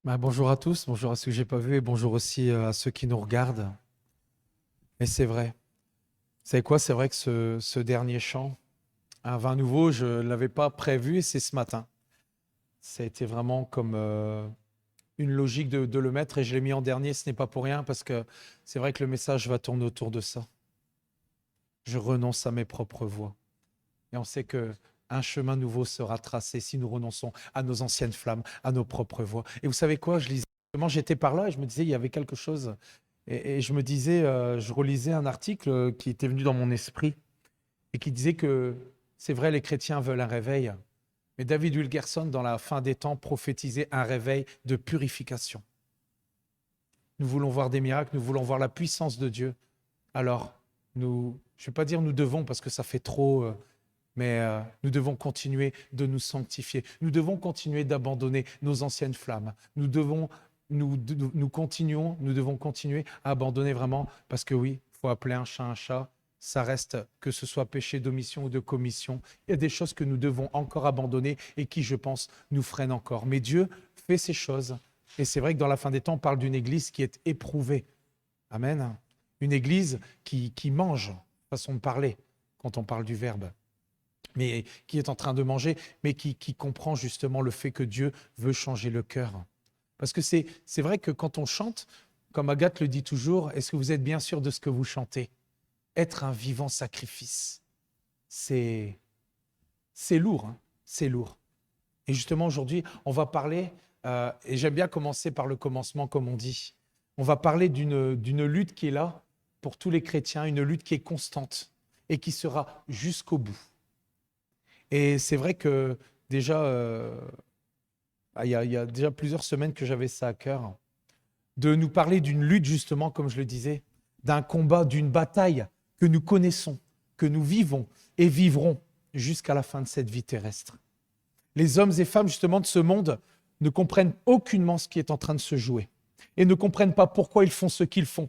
Bonjour à tous, bonjour à ceux que j'ai pas vus et bonjour aussi à ceux qui nous regardent. Et c'est vrai. Vous savez quoi? C'est vrai que ce dernier chant, un vin nouveau, je ne l'avais pas prévu et c'est ce matin. Ça a été vraiment comme une logique de le mettre et je l'ai mis en dernier. Ce n'est pas pour rien parce que c'est vrai que le message va tourner autour de ça. Je renonce à mes propres voies. Et on sait que un chemin nouveau sera tracé si nous renonçons à nos anciennes flammes, à nos propres voies. Et vous savez quoi? Je lisais, j'étais par là et je me disais, il y avait quelque chose. Et je me disais, je relisais un article qui était venu dans mon esprit et qui disait que c'est vrai, les chrétiens veulent un réveil, mais David Wilkerson, dans la fin des temps, prophétisait un réveil de purification. Nous voulons voir des miracles, nous voulons voir la puissance de Dieu. Alors, je ne vais pas dire nous devons parce que ça fait trop, mais nous devons continuer de nous sanctifier. Nous devons continuer d'abandonner nos anciennes flammes. Nous devons continuer à abandonner vraiment, parce que oui, il faut appeler un chat un chat. Ça reste, que ce soit péché d'omission ou de commission. Il y a des choses que nous devons encore abandonner et qui, je pense, nous freinent encore. Mais Dieu fait ces choses. Et c'est vrai que dans la fin des temps, on parle d'une église qui est éprouvée. Amen. Une église qui mange, façon de parler, quand on parle du Verbe, mais qui est en train de manger, mais qui comprend justement le fait que Dieu veut changer le cœur. Parce que c'est vrai que quand on chante, comme Agathe le dit toujours, est-ce que vous êtes bien sûr de ce que vous chantez? Être un vivant sacrifice, c'est lourd, hein, c'est lourd. Et justement aujourd'hui, on va parler, et j'aime bien commencer par le commencement comme on dit, on va parler d'une lutte qui est là pour tous les chrétiens, une lutte qui est constante et qui sera jusqu'au bout. Et c'est vrai que déjà, il y a déjà plusieurs semaines que j'avais ça à cœur, de nous parler d'une lutte justement, comme je le disais, d'un combat, d'une bataille que nous connaissons, que nous vivons et vivrons jusqu'à la fin de cette vie terrestre. Les hommes et femmes justement de ce monde ne comprennent aucunement ce qui est en train de se jouer et ne comprennent pas pourquoi ils font ce qu'ils font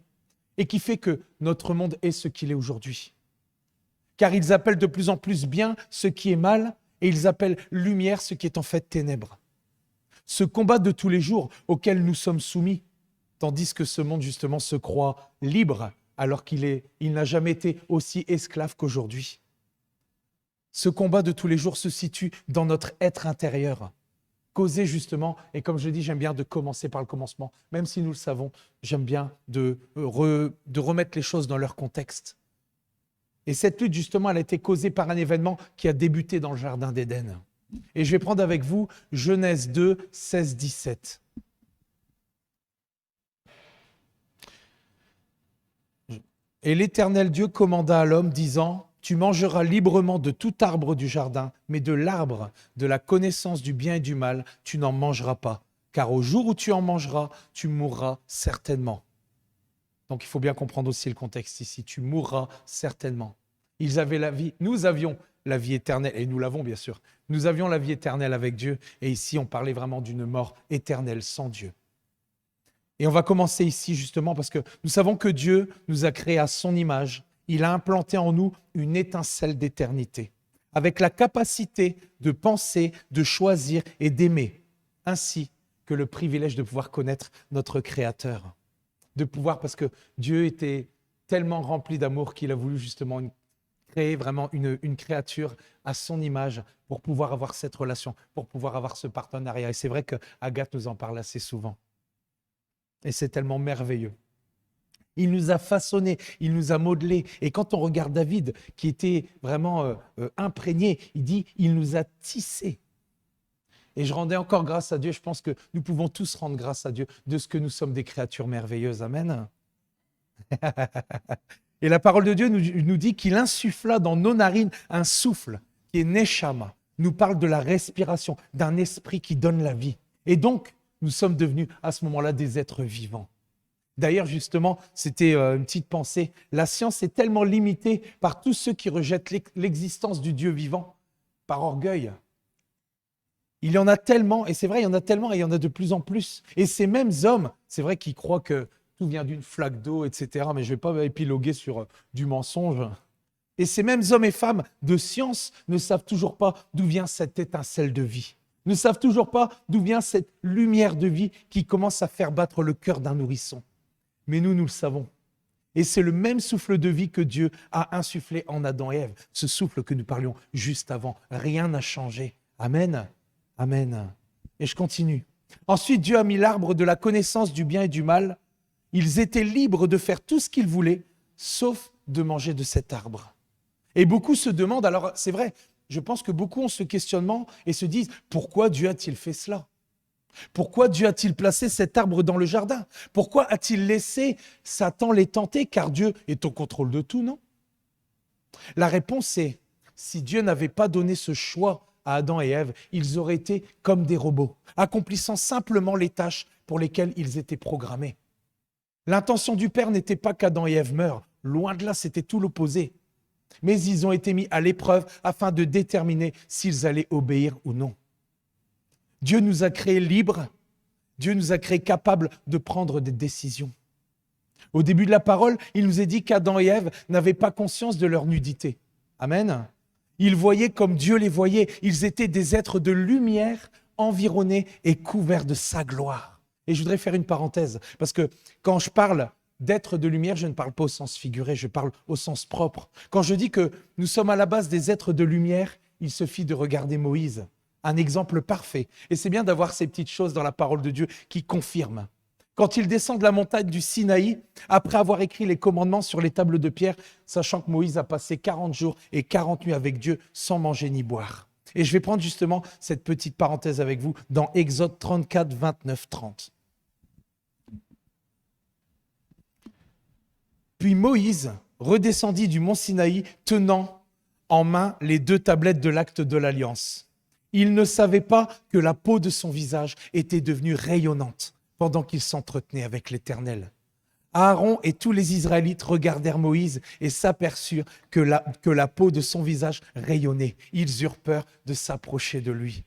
et qui fait que notre monde est ce qu'il est aujourd'hui. Car ils appellent de plus en plus bien ce qui est mal et ils appellent lumière ce qui est en fait ténèbres. Ce combat de tous les jours auquel nous sommes soumis, tandis que ce monde justement se croit libre alors qu'il n'a jamais été aussi esclave qu'aujourd'hui. Ce combat de tous les jours se situe dans notre être intérieur, causé justement, et comme je dis, j'aime bien de commencer par le commencement, même si nous le savons, j'aime bien de remettre les choses dans leur contexte. Et cette lutte, justement, elle a été causée par un événement qui a débuté dans le jardin d'Éden. Et je vais prendre avec vous Genèse 2, 16, 17. Et l'Éternel Dieu commanda à l'homme, disant, tu mangeras librement de tout arbre du jardin, mais de l'arbre de la connaissance du bien et du mal, tu n'en mangeras pas, car au jour où tu en mangeras, tu mourras certainement. Donc il faut bien comprendre aussi le contexte ici, tu mourras certainement. Ils avaient la vie, nous avions la vie éternelle, et nous l'avons bien sûr. Nous avions la vie éternelle avec Dieu, et ici on parlait vraiment d'une mort éternelle sans Dieu. Et on va commencer ici justement parce que nous savons que Dieu nous a créés à son image. Il a implanté en nous une étincelle d'éternité, avec la capacité de penser, de choisir et d'aimer, ainsi que le privilège de pouvoir connaître notre Créateur. De pouvoir, parce que Dieu était tellement rempli d'amour qu'il a voulu justement créer vraiment une créature à son image pour pouvoir avoir cette relation, pour pouvoir avoir ce partenariat. Et c'est vrai que Agathe nous en parle assez souvent. Et c'est tellement merveilleux. Il nous a façonnés, il nous a modelés. Et quand on regarde David, qui était vraiment imprégné, il dit, il nous a tissés. Et je rendais encore grâce à Dieu. Je pense que nous pouvons tous rendre grâce à Dieu de ce que nous sommes des créatures merveilleuses. Amen. Et la parole de Dieu nous dit qu'il insuffla dans nos narines un souffle qui est Neshama. Nous parle de la respiration, d'un esprit qui donne la vie. Et donc, nous sommes devenus à ce moment-là des êtres vivants. D'ailleurs, justement, c'était une petite pensée. La science est tellement limitée par tous ceux qui rejettent l'existence du Dieu vivant par orgueil. Il y en a tellement, et c'est vrai, il y en a tellement, et il y en a de plus en plus. Et ces mêmes hommes, c'est vrai qu'ils croient que tout vient d'une flaque d'eau, etc. Mais je ne vais pas épiloguer sur du mensonge. Et ces mêmes hommes et femmes de science ne savent toujours pas d'où vient cette étincelle de vie. ne savent toujours pas d'où vient cette lumière de vie qui commence à faire battre le cœur d'un nourrisson. Mais nous le savons. Et c'est le même souffle de vie que Dieu a insufflé en Adam et Ève. Ce souffle que nous parlions juste avant. Rien n'a changé. Amen. Amen. Et je continue. Ensuite, Dieu a mis l'arbre de la connaissance du bien et du mal. Ils étaient libres de faire tout ce qu'ils voulaient, sauf de manger de cet arbre. Et beaucoup se demandent, alors c'est vrai, je pense que beaucoup ont ce questionnement et se disent, pourquoi Dieu a-t-il fait cela ? Pourquoi Dieu a-t-il placé cet arbre dans le jardin ? Pourquoi a-t-il laissé Satan les tenter ? Car Dieu est au contrôle de tout, non ? La réponse est, si Dieu n'avait pas donné ce choix à Adam et Ève, ils auraient été comme des robots, accomplissant simplement les tâches pour lesquelles ils étaient programmés. L'intention du Père n'était pas qu'Adam et Ève meurent. Loin de là, c'était tout l'opposé. Mais ils ont été mis à l'épreuve afin de déterminer s'ils allaient obéir ou non. Dieu nous a créés libres, Dieu nous a créés capables de prendre des décisions. Au début de la parole, il nous est dit qu'Adam et Ève n'avaient pas conscience de leur nudité. Amen. Ils voyaient comme Dieu les voyait. Ils étaient des êtres de lumière, environnés et couverts de sa gloire. Et je voudrais faire une parenthèse, parce que quand je parle d'êtres de lumière, je ne parle pas au sens figuré, je parle au sens propre. Quand je dis que nous sommes à la base des êtres de lumière, il suffit de regarder Moïse. Un exemple parfait. Et c'est bien d'avoir ces petites choses dans la parole de Dieu qui confirment. Quand il descend de la montagne du Sinaï, après avoir écrit les commandements sur les tables de pierre, sachant que Moïse a passé 40 jours et 40 nuits avec Dieu sans manger ni boire. Et je vais prendre justement cette petite parenthèse avec vous dans Exode 34, 29, 30. Puis Moïse redescendit du mont Sinaï, tenant en main les 2 tablettes de l'acte de l'alliance. Il ne savait pas que la peau de son visage était devenue rayonnante pendant qu'il s'entretenait avec l'Éternel. Aaron et tous les Israélites regardèrent Moïse et s'aperçurent que la peau de son visage rayonnait. Ils eurent peur de s'approcher de lui.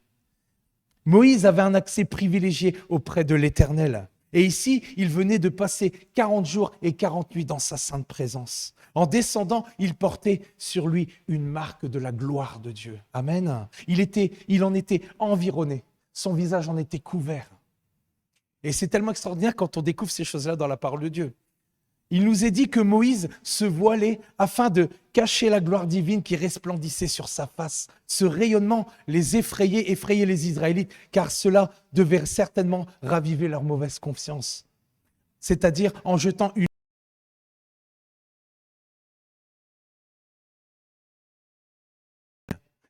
Moïse avait un accès privilégié auprès de l'Éternel. Et ici, il venait de passer 40 jours et 40 nuits dans sa sainte présence. En descendant, il portait sur lui une marque de la gloire de Dieu. Amen. Il en était environné. Son visage en était couvert. Et c'est tellement extraordinaire quand on découvre ces choses-là dans la parole de Dieu. Il nous est dit que Moïse se voilait afin de cacher la gloire divine qui resplendissait sur sa face. Ce rayonnement les effrayait les Israélites, car cela devait certainement raviver leur mauvaise conscience. C'est-à-dire en jetant une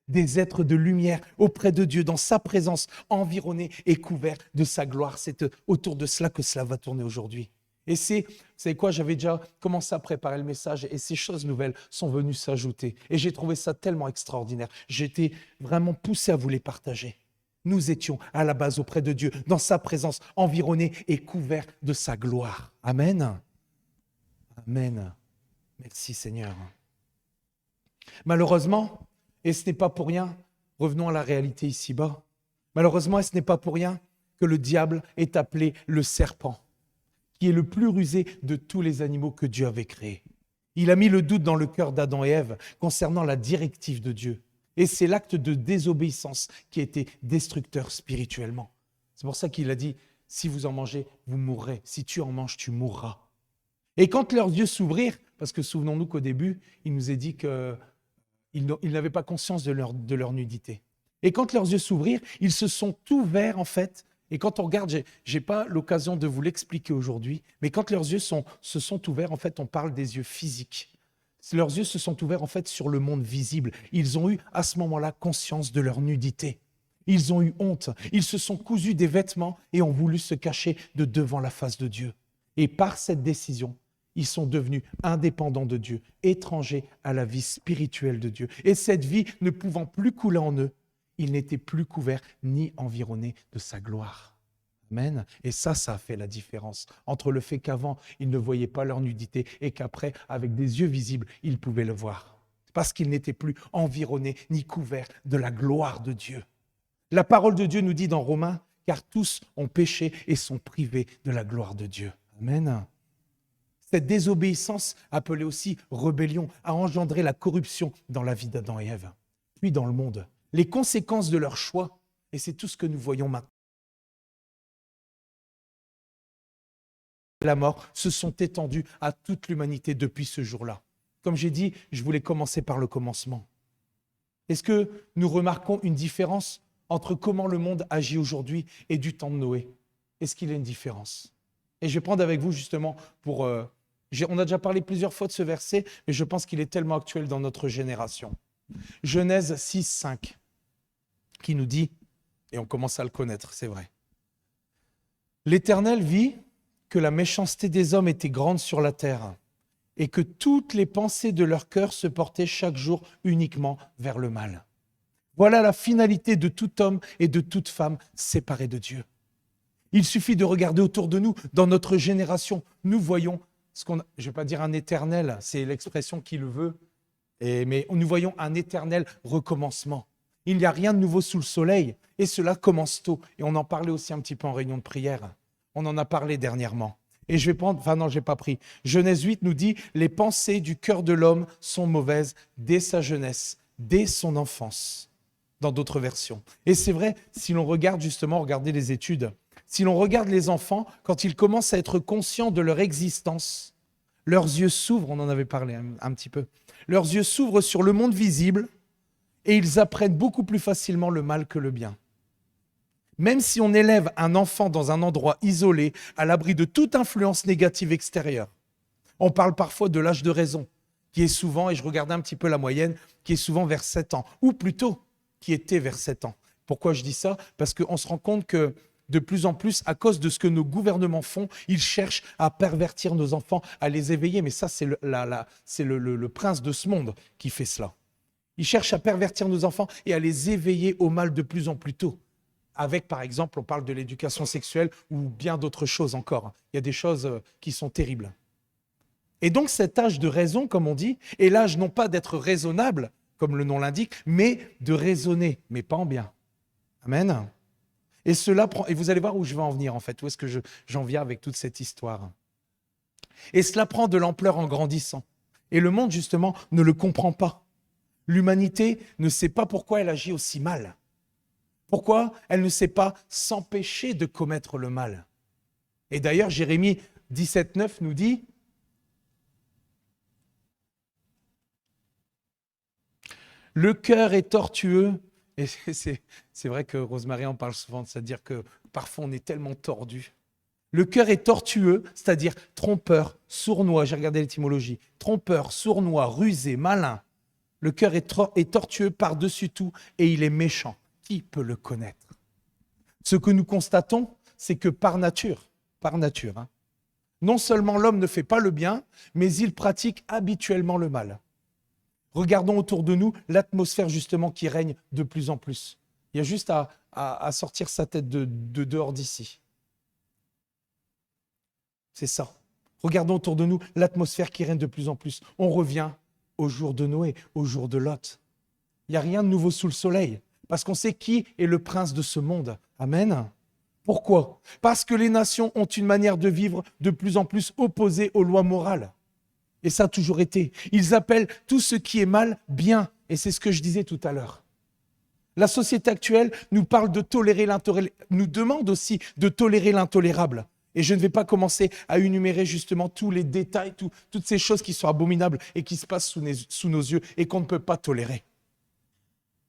des êtres de lumière auprès de Dieu, dans sa présence, environnés et couverts de sa gloire. C'est autour de cela que cela va tourner aujourd'hui. Et vous savez quoi, j'avais déjà commencé à préparer le message et ces choses nouvelles sont venues s'ajouter. Et j'ai trouvé ça tellement extraordinaire. J'étais vraiment poussé à vous les partager. Nous étions à la base auprès de Dieu, dans sa présence, environnés et couverts de sa gloire. Amen. Amen. Merci Seigneur. Malheureusement, et ce n'est pas pour rien, revenons à la réalité ici-bas. Malheureusement, et ce n'est pas pour rien que le diable est appelé le serpent, qui est le plus rusé de tous les animaux que Dieu avait créés. Il a mis le doute dans le cœur d'Adam et Ève concernant la directive de Dieu. Et c'est l'acte de désobéissance qui a été destructeur spirituellement. C'est pour ça qu'il a dit, si vous en mangez, vous mourrez. Si tu en manges, tu mourras. Et quand leurs yeux s'ouvrirent, parce que souvenons-nous qu'au début, il nous est dit qu'ils n'avaient pas conscience de leur nudité. Et quand leurs yeux s'ouvrirent, ils se sont ouverts en fait. Et quand on regarde, je n'ai pas l'occasion de vous l'expliquer aujourd'hui, mais quand leurs yeux se sont ouverts, en fait, on parle des yeux physiques. Leurs yeux se sont ouverts en fait sur le monde visible. Ils ont eu à ce moment-là conscience de leur nudité. Ils ont eu honte. Ils se sont cousus des vêtements et ont voulu se cacher de devant la face de Dieu. Et par cette décision, ils sont devenus indépendants de Dieu, étrangers à la vie spirituelle de Dieu. Et cette vie ne pouvant plus couler en eux, ils n'étaient plus couverts ni environnés de sa gloire. Amen. Et ça a fait la différence entre le fait qu'avant, ils ne voyaient pas leur nudité et qu'après, avec des yeux visibles, ils pouvaient le voir. Parce qu'ils n'étaient plus environnés ni couverts de la gloire de Dieu. La parole de Dieu nous dit dans Romains, car tous ont péché et sont privés de la gloire de Dieu. Amen. Cette désobéissance, appelée aussi rébellion, a engendré la corruption dans la vie d'Adam et Ève, puis dans le monde. Les conséquences de leur choix Et c'est tout ce que nous voyons maintenant. La mort se sont étendues à toute l'humanité depuis ce jour-là. Comme j'ai dit, je voulais commencer par le commencement. Est-ce que nous remarquons une différence entre comment le monde agit aujourd'hui et du temps de Noé? Est-ce qu'il y a une différence? Et je vais prendre avec vous justement pour... on a déjà parlé plusieurs fois de ce verset, mais je pense qu'il est tellement actuel dans notre génération. Genèse 6, 5, qui nous dit, et on commence à le connaître, c'est vrai. L'Éternel vit que la méchanceté des hommes était grande sur la terre et que toutes les pensées de leur cœur se portaient chaque jour uniquement vers le mal. Voilà la finalité de tout homme et de toute femme séparés de Dieu. Il suffit de regarder autour de nous, dans notre génération, nous voyons je ne vais pas dire un éternel, c'est l'expression qui le veut, mais nous voyons un éternel recommencement. Il n'y a rien de nouveau sous le soleil et cela commence tôt. Et on en parlait aussi un petit peu en réunion de prière. On en a parlé dernièrement. Et je vais prendre, j'ai pas pris. Genèse 8 nous dit, les pensées du cœur de l'homme sont mauvaises dès sa jeunesse, dès son enfance, dans d'autres versions. Et c'est vrai, si l'on regarde justement, regardez les études, si l'on regarde les enfants, quand ils commencent à être conscients de leur existence, leurs yeux s'ouvrent, on en avait parlé un petit peu, leurs yeux s'ouvrent sur le monde visible et ils apprennent beaucoup plus facilement le mal que le bien. Même si on élève un enfant dans un endroit isolé, à l'abri de toute influence négative extérieure, on parle parfois de l'âge de raison, qui est souvent, et je regardais un petit peu la moyenne, qui est souvent vers 7 ans, ou plutôt qui était vers 7 ans. Pourquoi je dis ça? Parce qu'on se rend compte que de plus en plus, à cause de ce que nos gouvernements font, ils cherchent à pervertir nos enfants, à les éveiller. Mais ça, c'est le prince de ce monde qui fait cela. Ils cherchent à pervertir nos enfants et à les éveiller au mal de plus en plus tôt. Avec, par exemple, on parle de l'éducation sexuelle ou bien d'autres choses encore. Il y a des choses qui sont terribles. Et donc, cet âge de raison, comme on dit, est l'âge non pas d'être raisonnable, comme le nom l'indique, mais de raisonner, mais pas en bien. Amen. Et cela prend, et vous allez voir où je vais en venir en fait, où est-ce que j'en viens avec toute cette histoire. Et cela prend de l'ampleur en grandissant. Et le monde, justement, ne le comprend pas. L'humanité ne sait pas pourquoi elle agit aussi mal. Pourquoi elle ne sait pas s'empêcher de commettre le mal. Et d'ailleurs, Jérémie 17,9 nous dit « Le cœur est tortueux ». Et c'est vrai que Rosemary en parle souvent, c'est-à-dire que parfois on est tellement tordu. Le cœur est tortueux, c'est-à-dire trompeur, sournois, j'ai regardé l'étymologie, trompeur, sournois, rusé, malin. Le cœur est tortueux par-dessus tout et il est méchant. Qui peut le connaître? Ce que nous constatons, c'est que par nature, non seulement l'homme ne fait pas le bien, mais il pratique habituellement le mal. Regardons autour de nous l'atmosphère justement qui règne de plus en plus. Il y a juste à sortir sa tête de dehors d'ici. C'est ça. Regardons autour de nous l'atmosphère qui règne de plus en plus. On revient au jour de Noé, au jour de Lot. Il n'y a rien de nouveau sous le soleil, parce qu'on sait qui est le prince de ce monde. Amen. Pourquoi? Parce que les nations ont une manière de vivre de plus en plus opposée aux lois morales. Et ça a toujours été. Ils appellent tout ce qui est mal bien. Et c'est ce que je disais tout à l'heure. La société actuelle nous parle de tolérer l'intolérable, nous demande aussi de tolérer l'intolérable. Et je ne vais pas commencer à énumérer justement tous les détails, toutes ces choses qui sont abominables et qui se passent sous nos yeux et qu'on ne peut pas tolérer.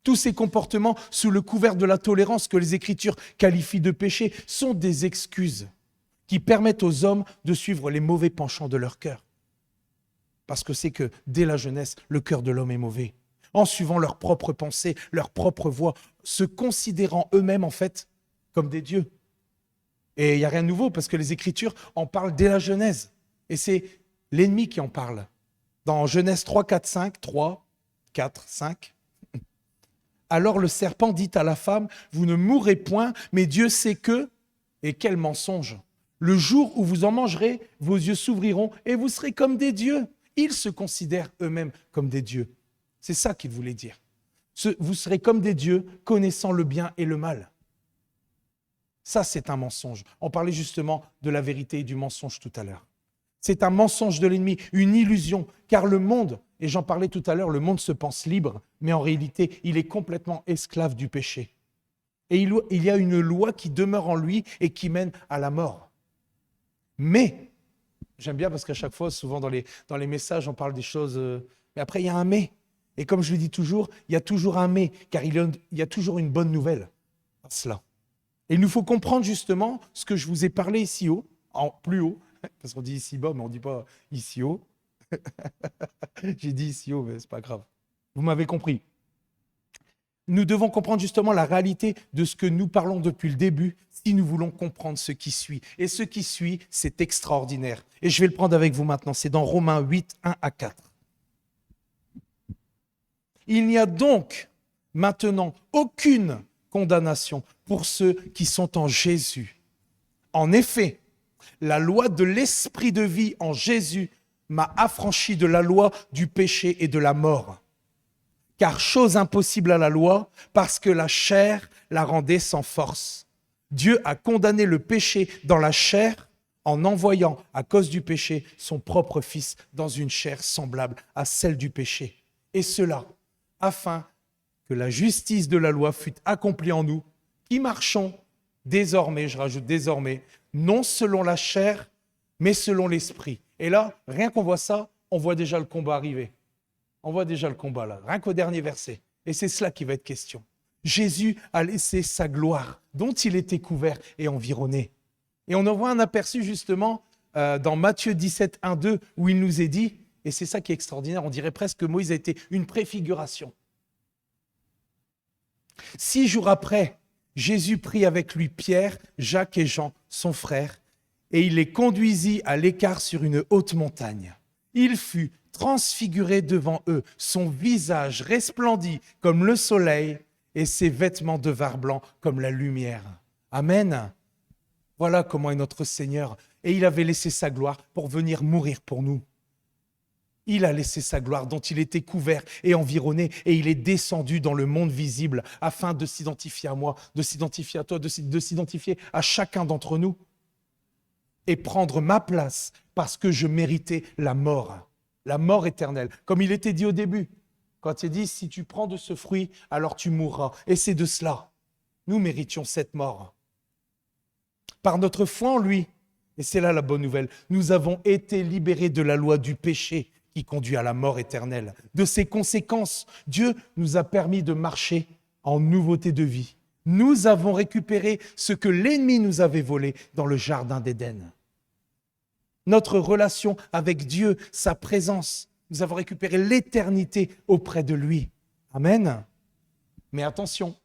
Tous ces comportements sous le couvert de la tolérance que les Écritures qualifient de péché sont des excuses qui permettent aux hommes de suivre les mauvais penchants de leur cœur. Parce que c'est que dès la jeunesse, le cœur de l'homme est mauvais. En suivant leurs propres pensées, leurs propres voies, se considérant eux-mêmes en fait comme des dieux. Et il n'y a rien de nouveau parce que les Écritures en parlent dès la Genèse. Et c'est l'ennemi qui en parle. Dans Genèse 3, 4, 5, 3, 4, 5. Alors le serpent dit à la femme, vous ne mourrez point, mais Dieu sait que, et quel mensonge, le jour où vous en mangerez, vos yeux s'ouvriront et vous serez comme des dieux. Ils se considèrent eux-mêmes comme des dieux. C'est ça qu'il voulait dire. Vous serez comme des dieux, connaissant le bien et le mal. Ça, c'est un mensonge. On parlait justement de la vérité et du mensonge tout à l'heure. C'est un mensonge de l'ennemi, une illusion, car le monde, et j'en parlais tout à l'heure, le monde se pense libre, mais en réalité, il est complètement esclave du péché. Et il y a une loi qui demeure en lui et qui mène à la mort. Mais, j'aime bien parce qu'à chaque fois, souvent dans les messages, on parle des choses, mais après, il y a un mais. Et comme je le dis toujours, il y a toujours un mais, car il y a toujours une bonne nouvelle à cela. Et il nous faut comprendre justement ce que je vous ai parlé ici haut, en plus haut, parce qu'on dit ici bas, mais on ne dit pas ici haut. J'ai dit ici haut, mais c'est pas grave. Vous m'avez compris. Nous devons comprendre justement la réalité de ce que nous parlons depuis le début si nous voulons comprendre ce qui suit. Et ce qui suit, c'est extraordinaire. Et je vais le prendre avec vous maintenant. C'est dans Romains 8, 1 à 4. Il n'y a donc maintenant aucune condamnation pour ceux qui sont en Jésus. En effet, la loi de l'esprit de vie en Jésus m'a affranchi de la loi du péché et de la mort. Car chose impossible à la loi, parce que la chair la rendait sans force. Dieu a condamné le péché dans la chair en envoyant, à cause du péché, son propre Fils dans une chair semblable à celle du péché. Et cela, afin que la justice de la loi fût accomplie en nous, qui marchons désormais, je rajoute désormais, non selon la chair, mais selon l'esprit. Et là, rien qu'on voit ça, on voit déjà le combat arriver. On voit déjà le combat là, rien qu'au dernier verset. Et c'est cela qui va être question. Jésus a laissé sa gloire, dont il était couvert et environné. Et on en voit un aperçu justement dans Matthieu 17, 1, 2, où il nous est dit, et c'est ça qui est extraordinaire, on dirait presque que Moïse a été une préfiguration. 6 jours après, Jésus prit avec lui Pierre, Jacques et Jean, son frère, et il les conduisit à l'écart sur une haute montagne. Il fut transfiguré devant eux, son visage resplendit comme le soleil et ses vêtements devinrent blancs comme la lumière. Amen. Voilà comment est notre Seigneur. Et il avait laissé sa gloire pour venir mourir pour nous. Il a laissé sa gloire dont il était couvert et environné et il est descendu dans le monde visible afin de s'identifier à moi, de s'identifier à toi, de s'identifier à chacun d'entre nous et prendre ma place parce que je méritais la mort éternelle. Comme il était dit au début, quand il dit « si tu prends de ce fruit, alors tu mourras ». Et c'est de cela. Nous méritions cette mort. Par notre foi en lui, et c'est là la bonne nouvelle, nous avons été libérés de la loi du péché qui conduit à la mort éternelle. De ses conséquences, Dieu nous a permis de marcher en nouveauté de vie. Nous avons récupéré ce que l'ennemi nous avait volé dans le jardin d'Éden. Notre relation avec Dieu, sa présence, nous avons récupéré l'éternité auprès de lui. Amen. Mais attention,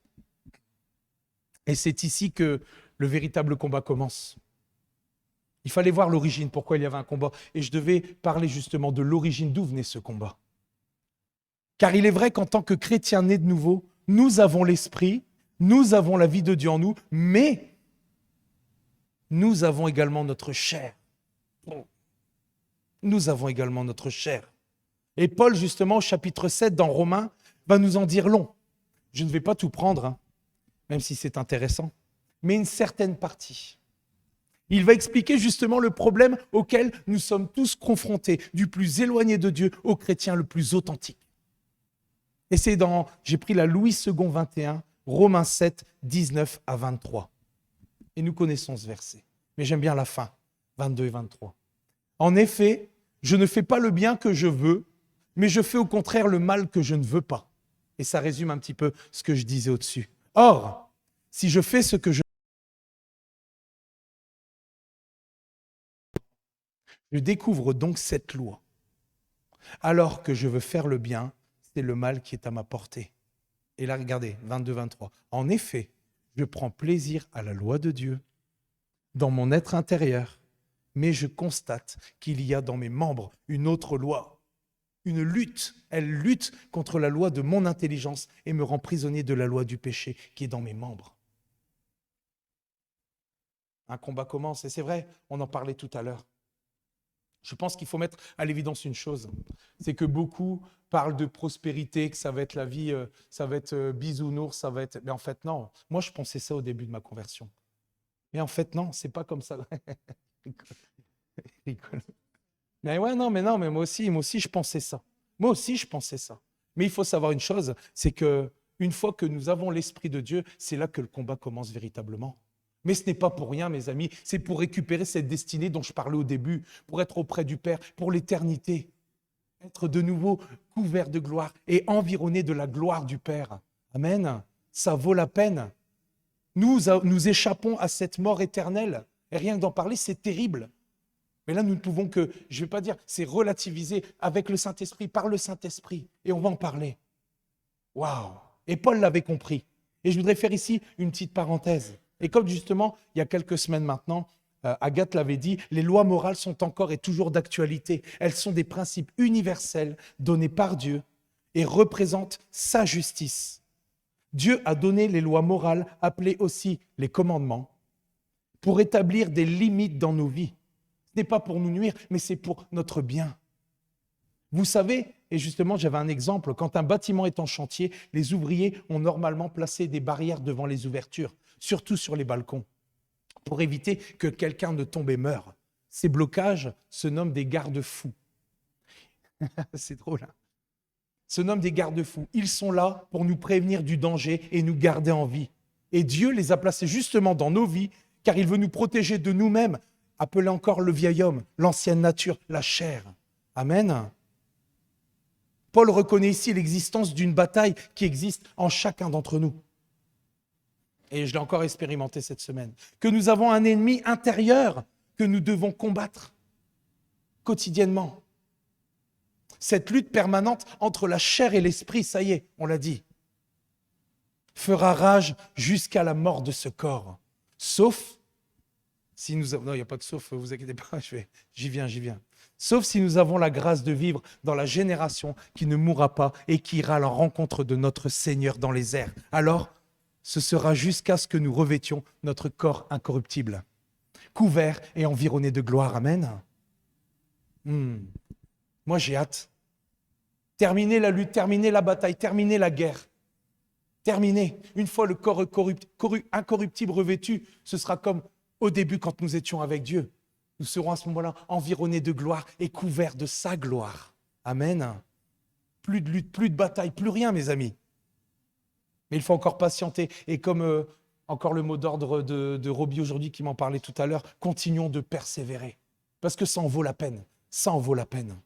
et c'est ici que le véritable combat commence. Il fallait voir l'origine, pourquoi il y avait un combat. Et je devais parler justement de l'origine, d'où venait ce combat. Car il est vrai qu'en tant que chrétiens nés de nouveau, nous avons l'esprit, nous avons la vie de Dieu en nous, mais nous avons également notre chair. Nous avons également notre chair. Et Paul, justement, au chapitre 7, dans Romains, va nous en dire long. Je ne vais pas tout prendre, même si c'est intéressant, mais une certaine partie. Il va expliquer justement le problème auquel nous sommes tous confrontés, du plus éloigné de Dieu au chrétien le plus authentique. Et c'est j'ai pris la Louis II 21, Romains 7, 19 à 23. Et nous connaissons ce verset, mais j'aime bien la fin, 22 et 23. En effet, je ne fais pas le bien que je veux, mais je fais au contraire le mal que je ne veux pas. Et ça résume un petit peu ce que je disais au-dessus. Or, si je fais ce que je découvre donc cette loi. Alors que je veux faire le bien, c'est le mal qui est à ma portée. Et là, regardez, 22-23. En effet, je prends plaisir à la loi de Dieu dans mon être intérieur, mais je constate qu'il y a dans mes membres une autre loi, une lutte. Elle lutte contre la loi de mon intelligence et me rend prisonnier de la loi du péché qui est dans mes membres. Un combat commence, et c'est vrai, on en parlait tout à l'heure. Je pense qu'il faut mettre à l'évidence une chose, c'est que beaucoup parlent de prospérité, que ça va être la vie, ça va être bisounours, ça va être... Mais en fait, non. Moi, je pensais ça au début de ma conversion. Mais en fait, non, c'est pas comme ça. Mais ouais, non, mais moi aussi, je pensais ça. Moi aussi, je pensais ça. Mais il faut savoir une chose, c'est que une fois que nous avons l'Esprit de Dieu, c'est là que le combat commence véritablement. Mais ce n'est pas pour rien, mes amis, c'est pour récupérer cette destinée dont je parlais au début, pour être auprès du Père, pour l'éternité, être de nouveau couvert de gloire et environné de la gloire du Père. Amen. Ça vaut la peine. Nous échappons à cette mort éternelle. Et rien que d'en parler, c'est terrible. Mais là, nous ne pouvons que, je ne vais pas dire, c'est relativiser avec le Saint-Esprit, par le Saint-Esprit. Et on va en parler. Waouh! Et Paul l'avait compris. Et je voudrais faire ici une petite parenthèse. Et comme justement, il y a quelques semaines maintenant, Agathe l'avait dit, les lois morales sont encore et toujours d'actualité. Elles sont des principes universels donnés par Dieu et représentent sa justice. Dieu a donné les lois morales, appelées aussi les commandements, pour établir des limites dans nos vies. Ce n'est pas pour nous nuire, mais c'est pour notre bien. Vous savez, et justement j'avais un exemple, quand un bâtiment est en chantier, les ouvriers ont normalement placé des barrières devant les ouvertures, surtout sur les balcons, pour éviter que quelqu'un ne tombe et meure. Ces blocages se nomment des garde-fous. C'est drôle, hein? Se nomment des garde-fous. Ils sont là pour nous prévenir du danger et nous garder en vie. Et Dieu les a placés justement dans nos vies, car il veut nous protéger de nous-mêmes, appelé encore le vieil homme, l'ancienne nature, la chair. Amen. Paul reconnaît ici l'existence d'une bataille qui existe en chacun d'entre nous. Et je l'ai encore expérimenté cette semaine. Que nous avons un ennemi intérieur que nous devons combattre quotidiennement. Cette lutte permanente entre la chair et l'esprit, ça y est, on l'a dit, fera rage jusqu'à la mort de ce corps. Sauf si nous avons... Non, il n'y a pas de sauf, vous inquiétez pas, j'y viens. Sauf si nous avons la grâce de vivre dans la génération qui ne mourra pas et qui ira à la rencontre de notre Seigneur dans les airs. Alors, ce sera jusqu'à ce que nous revêtions notre corps incorruptible, couvert et environné de gloire. Amen. Moi, j'ai hâte. Terminer la lutte, terminer la bataille, terminer la guerre. Terminer. Une fois le corps incorruptible revêtu, ce sera comme au début quand nous étions avec Dieu. Nous serons à ce moment-là environnés de gloire et couverts de sa gloire. Amen. Plus de lutte, plus de bataille, plus rien, mes amis. Mais il faut encore patienter. Et comme encore le mot d'ordre de Roby aujourd'hui qui m'en parlait tout à l'heure, continuons de persévérer. Parce que ça en vaut la peine. Ça en vaut la peine.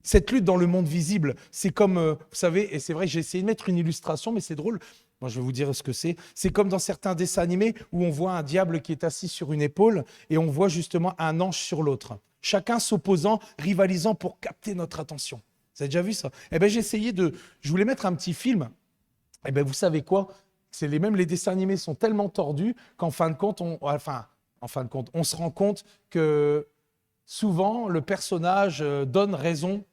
Cette lutte dans le monde visible, c'est comme, vous savez, et c'est vrai, j'ai essayé de mettre une illustration, mais c'est drôle. Moi, je vais vous dire ce que c'est. C'est comme dans certains dessins animés où on voit un diable qui est assis sur une épaule et on voit justement un ange sur l'autre. Chacun s'opposant, rivalisant pour capter notre attention. Vous avez déjà vu ça? Eh bien, j'ai essayé je voulais mettre un petit film. Eh bien, vous savez quoi? Même les dessins animés sont tellement tordus qu'en fin de compte, on se rend compte que souvent, le personnage donne raison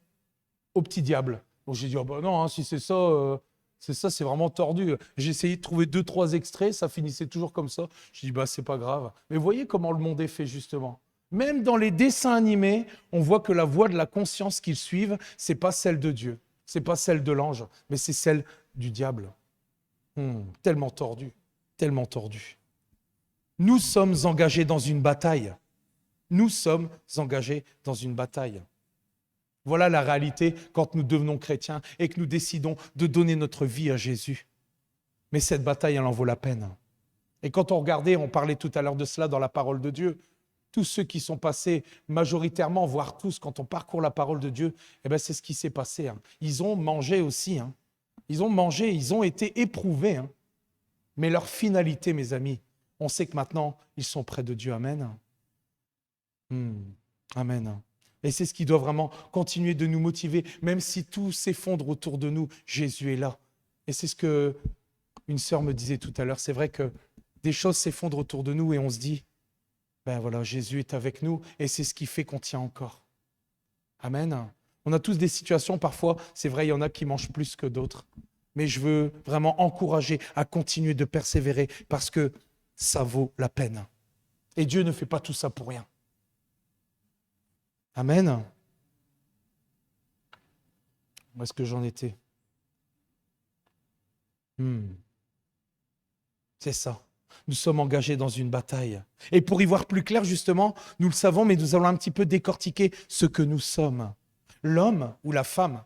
au petit diable. Donc j'ai dit, oh bah non, hein, si c'est ça, c'est vraiment tordu. J'ai essayé de trouver 2-3 extraits, ça finissait toujours comme ça. Je dis, bah c'est pas grave. Mais voyez comment le monde est fait justement. Même dans les dessins animés, on voit que la voie de la conscience qu'ils suivent, c'est pas celle de Dieu, c'est pas celle de l'ange, mais c'est celle du diable. Tellement tordu, tellement tordu. Nous sommes engagés dans une bataille. Nous sommes engagés dans une bataille. Voilà la réalité quand nous devenons chrétiens et que nous décidons de donner notre vie à Jésus. Mais cette bataille, elle en vaut la peine. Et quand on regardait, on parlait tout à l'heure de cela dans la parole de Dieu, tous ceux qui sont passés majoritairement, voire tous, quand on parcourt la parole de Dieu, eh ben c'est ce qui s'est passé. Ils ont mangé aussi. Ils ont mangé, ils ont été éprouvés. Mais leur finalité, mes amis, on sait que maintenant, ils sont près de Dieu. Amen. Amen. Et c'est ce qui doit vraiment continuer de nous motiver, même si tout s'effondre autour de nous, Jésus est là. Et c'est ce que une sœur me disait tout à l'heure. C'est vrai que des choses s'effondrent autour de nous et on se dit, ben voilà, Jésus est avec nous et c'est ce qui fait qu'on tient encore. Amen. On a tous des situations, parfois, c'est vrai, il y en a qui mangent plus que d'autres. Mais je veux vraiment encourager à continuer de persévérer parce que ça vaut la peine. Et Dieu ne fait pas tout ça pour rien. Amen. Où est-ce que j'en étais? C'est ça. Nous sommes engagés dans une bataille. Et pour y voir plus clair, justement, nous le savons, mais nous allons un petit peu décortiquer ce que nous sommes. L'homme ou la femme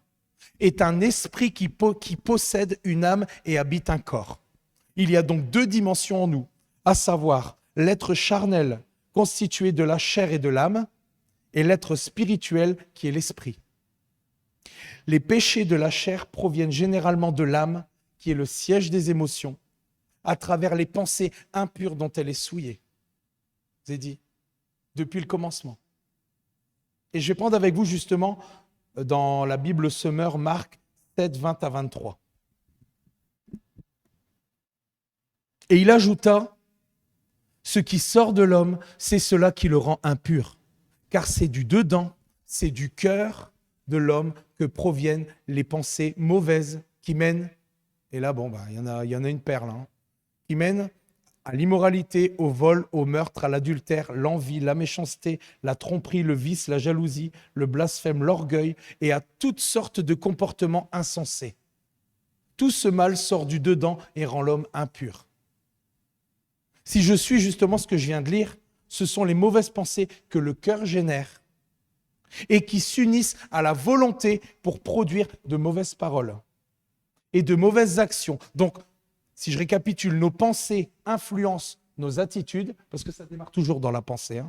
est un esprit qui possède une âme et habite un corps. Il y a donc deux dimensions en nous, à savoir l'être charnel constitué de la chair et de l'âme et l'être spirituel qui est l'esprit. Les péchés de la chair proviennent généralement de l'âme qui est le siège des émotions à travers les pensées impures dont elle est souillée. Je vous ai dit, depuis le commencement. Et je vais prendre avec vous justement dans la Bible Semeur, Marc 7, 20 à 23. Et il ajouta, ce qui sort de l'homme, c'est cela qui le rend impur. Car c'est du dedans, c'est du cœur de l'homme que proviennent les pensées mauvaises qui mènent, et là, il y en a une perle, qui mènent à l'immoralité, au vol, au meurtre, à l'adultère, l'envie, la méchanceté, la tromperie, le vice, la jalousie, le blasphème, l'orgueil et à toutes sortes de comportements insensés. Tout ce mal sort du dedans et rend l'homme impur. Si je suis justement ce que je viens de lire, ce sont les mauvaises pensées que le cœur génère et qui s'unissent à la volonté pour produire de mauvaises paroles et de mauvaises actions. Donc, si je récapitule, nos pensées influencent nos attitudes, parce que ça démarre toujours dans la pensée.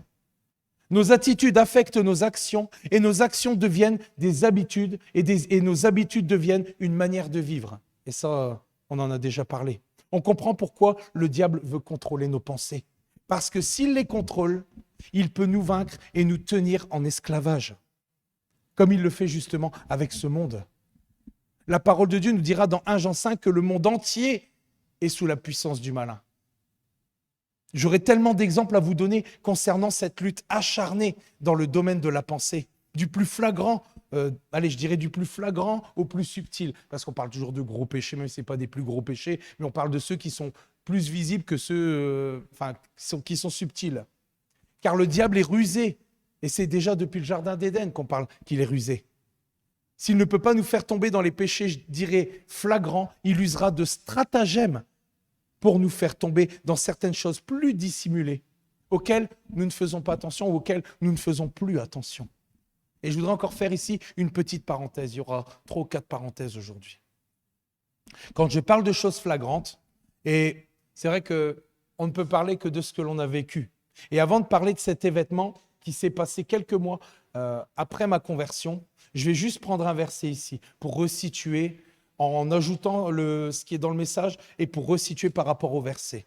Nos attitudes affectent nos actions, et nos actions deviennent des habitudes, et nos habitudes deviennent une manière de vivre. Et ça, on en a déjà parlé. On comprend pourquoi le diable veut contrôler nos pensées. Parce que s'il les contrôle, il peut nous vaincre et nous tenir en esclavage, comme il le fait justement avec ce monde. La parole de Dieu nous dira dans 1 Jean 5 que le monde entier est sous la puissance du malin. J'aurais tellement d'exemples à vous donner concernant cette lutte acharnée dans le domaine de la pensée, du plus flagrant, je dirais du plus flagrant au plus subtil, parce qu'on parle toujours de gros péchés, même si ce n'est pas des plus gros péchés, mais on parle de ceux qui sont plus visibles que ceux qui sont subtils. Car le diable est rusé, et c'est déjà depuis le Jardin d'Éden qu'on parle qu'il est rusé. S'il ne peut pas nous faire tomber dans les péchés, je dirais, flagrants, il usera de stratagèmes pour nous faire tomber dans certaines choses plus dissimulées, auxquelles nous ne faisons pas attention ou auxquelles nous ne faisons plus attention. Et je voudrais encore faire ici une petite parenthèse. Il y aura 3 ou 4 parenthèses aujourd'hui. Quand je parle de choses flagrantes, et c'est vrai qu'on ne peut parler que de ce que l'on a vécu. Et avant de parler de cet événement qui s'est passé quelques mois après ma conversion, je vais juste prendre un verset ici pour resituer en ajoutant ce qui est dans le message et pour resituer par rapport au verset.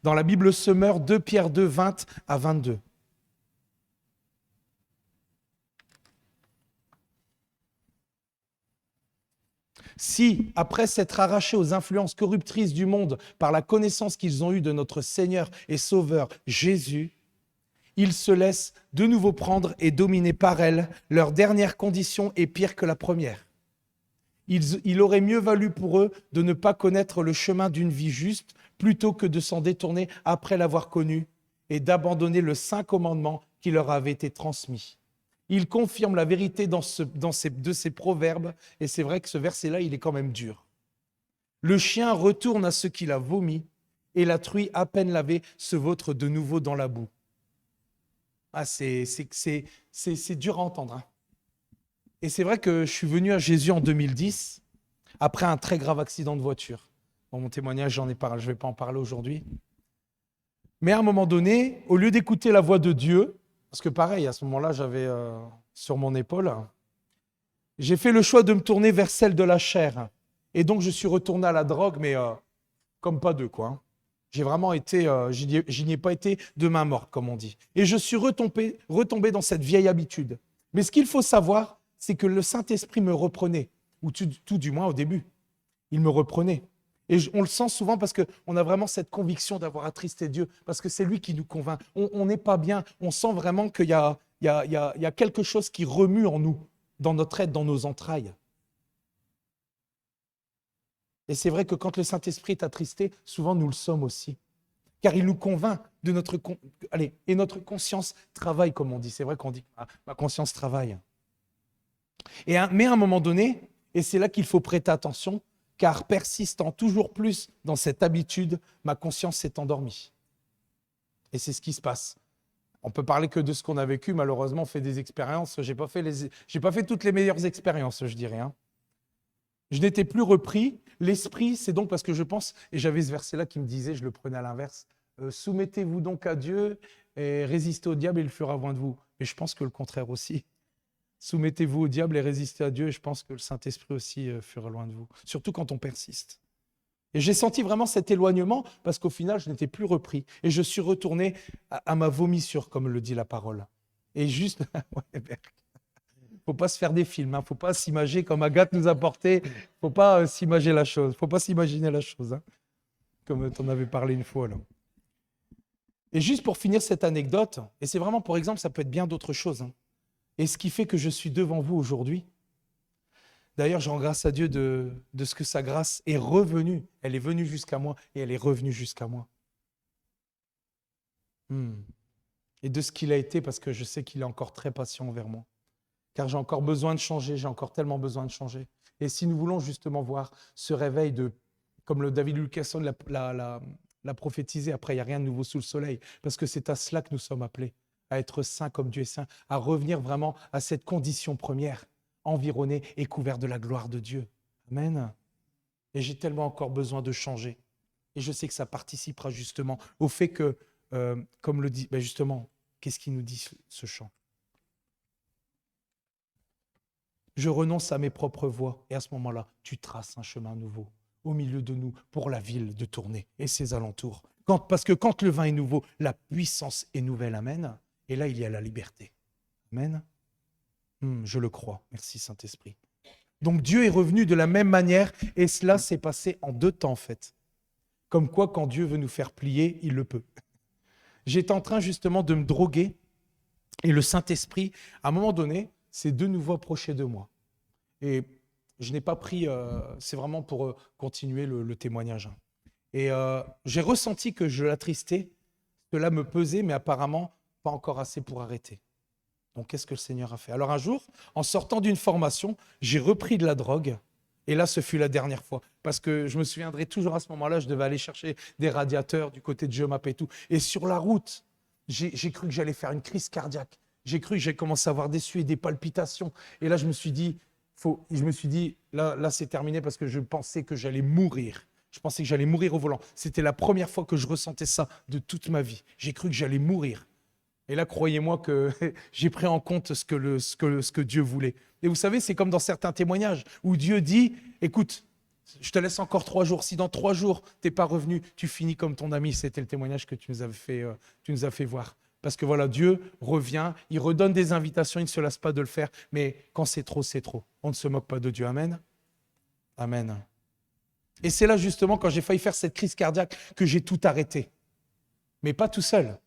Dans la Bible Semeur, 2 Pierre 2, 20 à 22. Si, après s'être arrachés aux influences corruptrices du monde par la connaissance qu'ils ont eue de notre Seigneur et Sauveur Jésus, ils se laissent de nouveau prendre et dominer par elles, leur dernière condition est pire que la première. Il aurait mieux valu pour eux de ne pas connaître le chemin d'une vie juste plutôt que de s'en détourner après l'avoir connu et d'abandonner le saint commandement qui leur avait été transmis. Il confirme la vérité de ces proverbes, et c'est vrai que ce verset-là, il est quand même dur. Le chien retourne à ce qu'il a vomi, et la truie à peine lavée se vautre de nouveau dans la boue. Ah, c'est dur à entendre. Et c'est vrai que je suis venu à Jésus en 2010, après un très grave accident de voiture. Dans mon témoignage, j'en ai parlé, je ne vais pas en parler aujourd'hui. Mais à un moment donné, au lieu d'écouter la voix de Dieu, parce que pareil, à ce moment-là, j'avais sur mon épaule, j'ai fait le choix de me tourner vers celle de la chair. Et donc, je suis retourné à la drogue, mais comme pas deux, quoi. J'ai vraiment été, je n'y ai pas été de main morte, comme on dit. Et je suis retombé dans cette vieille habitude. Mais ce qu'il faut savoir, c'est que le Saint-Esprit me reprenait, ou tout du moins au début. Il me reprenait. Et on le sent souvent parce qu'on a vraiment cette conviction d'avoir attristé Dieu, parce que c'est lui qui nous convainc. On n'est pas bien, on sent vraiment qu'il y a quelque chose qui remue en nous, dans notre être, dans nos entrailles. Et c'est vrai que quand le Saint-Esprit est attristé, souvent nous le sommes aussi. Car il nous convainc de notre... et notre conscience travaille, comme on dit. C'est vrai qu'on dit que ma conscience travaille. Mais à un moment donné, et c'est là qu'il faut prêter attention, car persistant toujours plus dans cette habitude, ma conscience s'est endormie. Et c'est ce qui se passe. On peut parler que de ce qu'on a vécu. Malheureusement, on fait des expériences. J'ai pas fait toutes les meilleures expériences, je dirais. Je n'étais plus repris. L'esprit, c'est donc parce que je pense, et j'avais ce verset-là qui me disait, je le prenais à l'inverse, soumettez-vous donc à Dieu et résistez au diable et il le fera loin de vous. Mais je pense que le contraire aussi. Soumettez-vous au diable et résistez à Dieu et je pense que le Saint-Esprit aussi fera loin de vous. Surtout quand on persiste. Et j'ai senti vraiment cet éloignement parce qu'au final, je n'étais plus repris. Et je suis retourné à ma vomissure, comme le dit la parole. Et juste, ouais, faut pas se faire des films, hein. Faut pas s'imager comme Agathe nous a porté. Faut pas s'imager la chose. Faut pas s'imaginer la chose, hein, comme tu en avais parlé une fois là. Et juste pour finir cette anecdote, et c'est vraiment pour exemple, ça peut être bien d'autres choses, hein. Et ce qui fait que je suis devant vous aujourd'hui. D'ailleurs, je rends grâce à Dieu de ce que sa grâce est revenue. Elle est venue jusqu'à moi et elle est revenue jusqu'à moi. Et de ce qu'il a été, parce que je sais qu'il est encore très patient envers moi. Car j'ai encore besoin de changer, j'ai encore tellement besoin de changer. Et si nous voulons justement voir ce réveil de, comme le David Lucasson l'a prophétisé, après il n'y a rien de nouveau sous le soleil, parce que c'est à cela que nous sommes appelés, à être saints comme Dieu est saint, à revenir vraiment à cette condition première, environné et couvert de la gloire de Dieu. Amen. Et j'ai tellement encore besoin de changer. Et je sais que ça participera justement au fait que, comme le dit, ben justement, qu'est-ce qu'il nous dit ce chant? Je renonce à mes propres voies. Et à ce moment-là, tu traces un chemin nouveau au milieu de nous pour la ville de Tournai et ses alentours. Parce que quand le vin est nouveau, la puissance est nouvelle. Amen. Et là, il y a la liberté. Amen. Je le crois. Merci Saint-Esprit. Donc Dieu est revenu de la même manière et cela s'est passé en 2 temps en fait. Comme quoi, quand Dieu veut nous faire plier, il le peut. J'étais en train justement de me droguer et le Saint-Esprit, à un moment donné, s'est de nouveau approché de moi. Et je n'ai pas pris, c'est vraiment pour continuer le témoignage. Et j'ai ressenti que je l'attristais, cela me pesait, mais apparemment pas encore assez pour arrêter. Donc qu'est-ce que le Seigneur a fait? Alors un jour, en sortant d'une formation, j'ai repris de la drogue. Et là, ce fut la dernière fois. Parce que je me souviendrai toujours à ce moment-là, je devais aller chercher des radiateurs du côté de Geomap et tout. Et sur la route, j'ai cru que j'allais faire une crise cardiaque. J'ai cru que j'ai commencé à avoir des sueurs et des palpitations. Et là, je me suis dit, là c'est terminé parce que je pensais que j'allais mourir. Je pensais que j'allais mourir au volant. C'était la première fois que je ressentais ça de toute ma vie. J'ai cru que j'allais mourir. Et là, croyez-moi que j'ai pris en compte ce que Dieu voulait. Et vous savez, c'est comme dans certains témoignages où Dieu dit, écoute, je te laisse encore 3 jours. Si dans 3 jours, tu n'es pas revenu, tu finis comme ton ami. C'était le témoignage que tu nous as fait voir. Parce que voilà, Dieu revient, il redonne des invitations, il ne se lasse pas de le faire. Mais quand c'est trop, c'est trop. On ne se moque pas de Dieu. Amen. Amen. Et c'est là justement, quand j'ai failli faire cette crise cardiaque, que j'ai tout arrêté. Mais pas tout seul.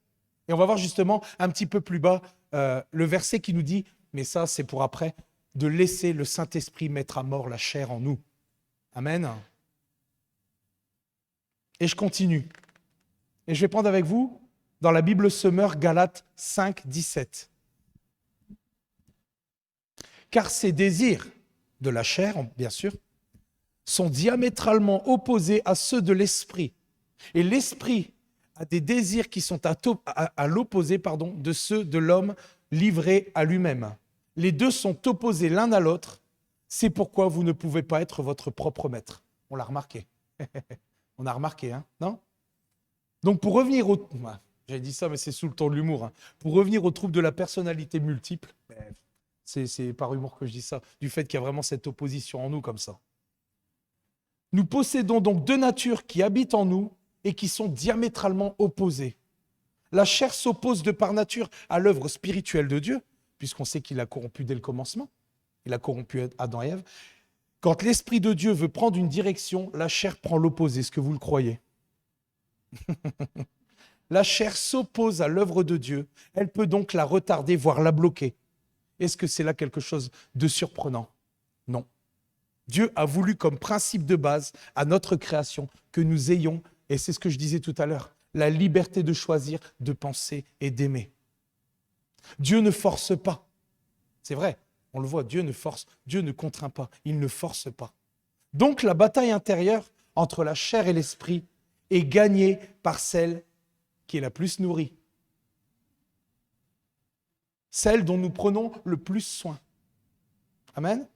Et on va voir justement un petit peu plus bas le verset qui nous dit, mais ça c'est pour après, de laisser le Saint-Esprit mettre à mort la chair en nous. Amen. Et je continue. Et je vais prendre avec vous dans la Bible Semeur Galates 5, 17. Car ces désirs de la chair, bien sûr, sont diamétralement opposés à ceux de l'esprit. Et l'esprit a des désirs qui sont à l'opposé de ceux de l'homme livré à lui-même. Les deux sont opposés l'un à l'autre. C'est pourquoi vous ne pouvez pas être votre propre maître. On l'a remarqué. On a remarqué, hein, non? Donc pour revenir au... J'ai dit ça, mais c'est sous le ton de l'humour. Hein. Pour revenir au trouble de la personnalité multiple, c'est par humour que je dis ça, du fait qu'il y a vraiment cette opposition en nous comme ça. Nous possédons donc 2 natures qui habitent en nous et qui sont diamétralement opposées. La chair s'oppose de par nature à l'œuvre spirituelle de Dieu, puisqu'on sait qu'il a corrompu dès le commencement. Il a corrompu Adam et Ève. Quand l'Esprit de Dieu veut prendre une direction, la chair prend l'opposé. Est-ce que vous le croyez? La chair s'oppose à l'œuvre de Dieu. Elle peut donc la retarder, voire la bloquer. Est-ce que c'est là quelque chose de surprenant? Non. Dieu a voulu comme principe de base à notre création que nous ayons, et c'est ce que je disais tout à l'heure, la liberté de choisir, de penser et d'aimer. Dieu ne force pas. C'est vrai, on le voit, Dieu ne force, Dieu ne contraint pas, il ne force pas. Donc la bataille intérieure entre la chair et l'esprit est gagnée par celle qui est la plus nourrie. Celle dont nous prenons le plus soin. Amen.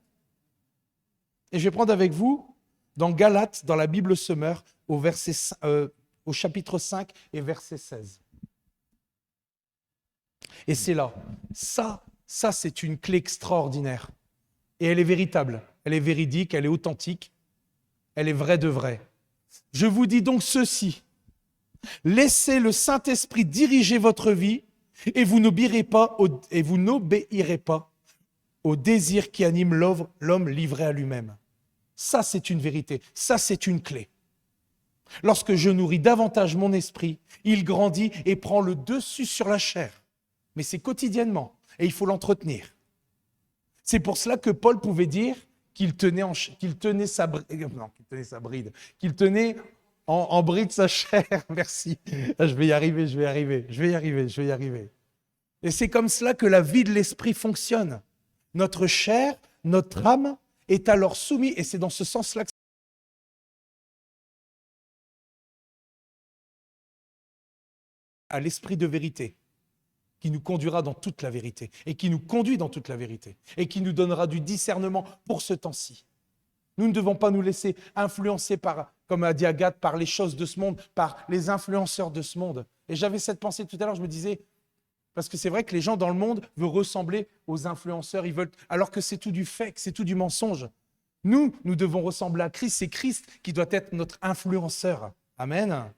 Et je vais prendre avec vous dans Galates, dans la Bible Semeur, au chapitre 5 et verset 16. Et c'est là. Ça, c'est une clé extraordinaire. Et elle est véritable, elle est véridique, elle est authentique, elle est vraie de vrai. Je vous dis donc ceci, laissez le Saint-Esprit diriger votre vie et vous n'obéirez pas au désir qui anime l'homme livré à lui-même. Ça, c'est une vérité, ça, c'est une clé. Lorsque je nourris davantage mon esprit, il grandit et prend le dessus sur la chair. Mais c'est quotidiennement et il faut l'entretenir. C'est pour cela que Paul pouvait dire qu'il tenait en bride sa chair. Merci. Je vais y arriver. Et c'est comme cela que la vie de l'esprit fonctionne. Notre chair, notre âme est alors soumise, et c'est dans ce sens-là que à l'esprit de vérité, qui nous conduira dans toute la vérité, et qui nous conduit dans toute la vérité, et qui nous donnera du discernement pour ce temps-ci. Nous ne devons pas nous laisser influencer par, comme a dit Agathe, par les choses de ce monde, par les influenceurs de ce monde. Et j'avais cette pensée tout à l'heure, je me disais, parce que c'est vrai que les gens dans le monde veulent ressembler aux influenceurs, alors que c'est tout du fake, c'est tout du mensonge. Nous devons ressembler à Christ, c'est Christ qui doit être notre influenceur. Amen.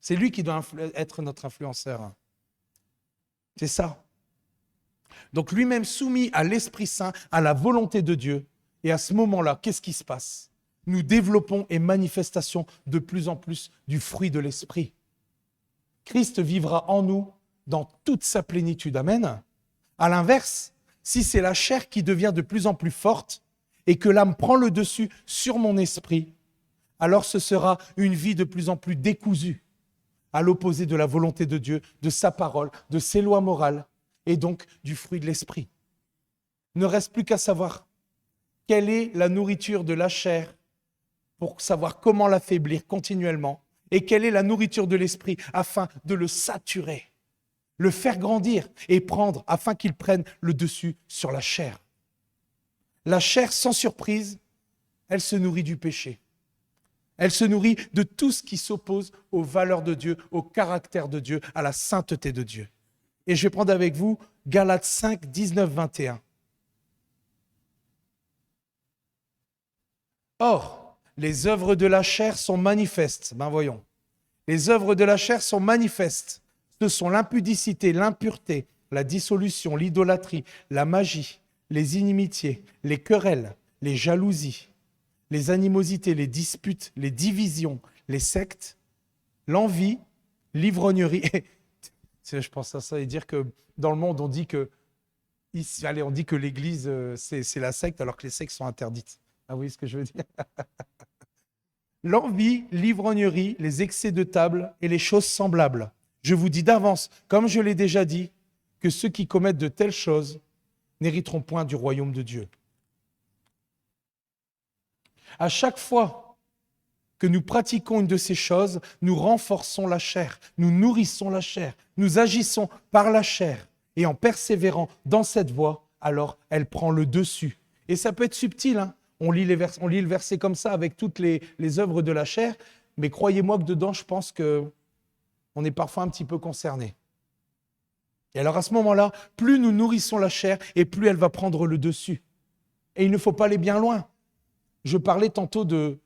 C'est lui qui doit être notre influenceur. C'est ça. Donc lui-même soumis à l'Esprit Saint, à la volonté de Dieu. Et à ce moment-là, qu'est-ce qui se passe? Nous développons et manifestation de plus en plus du fruit de l'Esprit. Christ vivra en nous dans toute sa plénitude. Amen. À l'inverse, si c'est la chair qui devient de plus en plus forte et que l'âme prend le dessus sur mon esprit, alors ce sera une vie de plus en plus décousue, à l'opposé de la volonté de Dieu, de sa parole, de ses lois morales, et donc du fruit de l'esprit. Il ne reste plus qu'à savoir quelle est la nourriture de la chair pour savoir comment l'affaiblir continuellement, et quelle est la nourriture de l'esprit afin de le saturer, le faire grandir et prendre afin qu'il prenne le dessus sur la chair. La chair, sans surprise, elle se nourrit du péché. Elle se nourrit de tout ce qui s'oppose aux valeurs de Dieu, au caractère de Dieu, à la sainteté de Dieu. Et je vais prendre avec vous Galates 5, 19, 21. Or, les œuvres de la chair sont manifestes. Ben voyons. Les œuvres de la chair sont manifestes. Ce sont l'impudicité, l'impureté, la dissolution, l'idolâtrie, la magie, les inimitiés, les querelles, les jalousies, les animosités, les disputes, les divisions, les sectes, l'envie, l'ivrognerie. Je pense à ça et dire que dans le monde, on dit que l'Église, c'est la secte, alors que les sectes sont interdites. Ah oui, ce que je veux dire. L'envie, l'ivrognerie, les excès de table et les choses semblables. Je vous dis d'avance, comme je l'ai déjà dit, que ceux qui commettent de telles choses n'hériteront point du royaume de Dieu. À chaque fois que nous pratiquons une de ces choses, nous renforçons la chair, nous nourrissons la chair, nous agissons par la chair. Et en persévérant dans cette voie, alors elle prend le dessus. Et ça peut être subtil, hein. On lit le verset comme ça avec toutes les œuvres de la chair, mais croyez-moi que dedans, je pense qu'on est parfois un petit peu concerné. Et alors à ce moment-là, plus nous nourrissons la chair et plus elle va prendre le dessus. Et il ne faut pas aller bien loin. Je parlais tantôt vous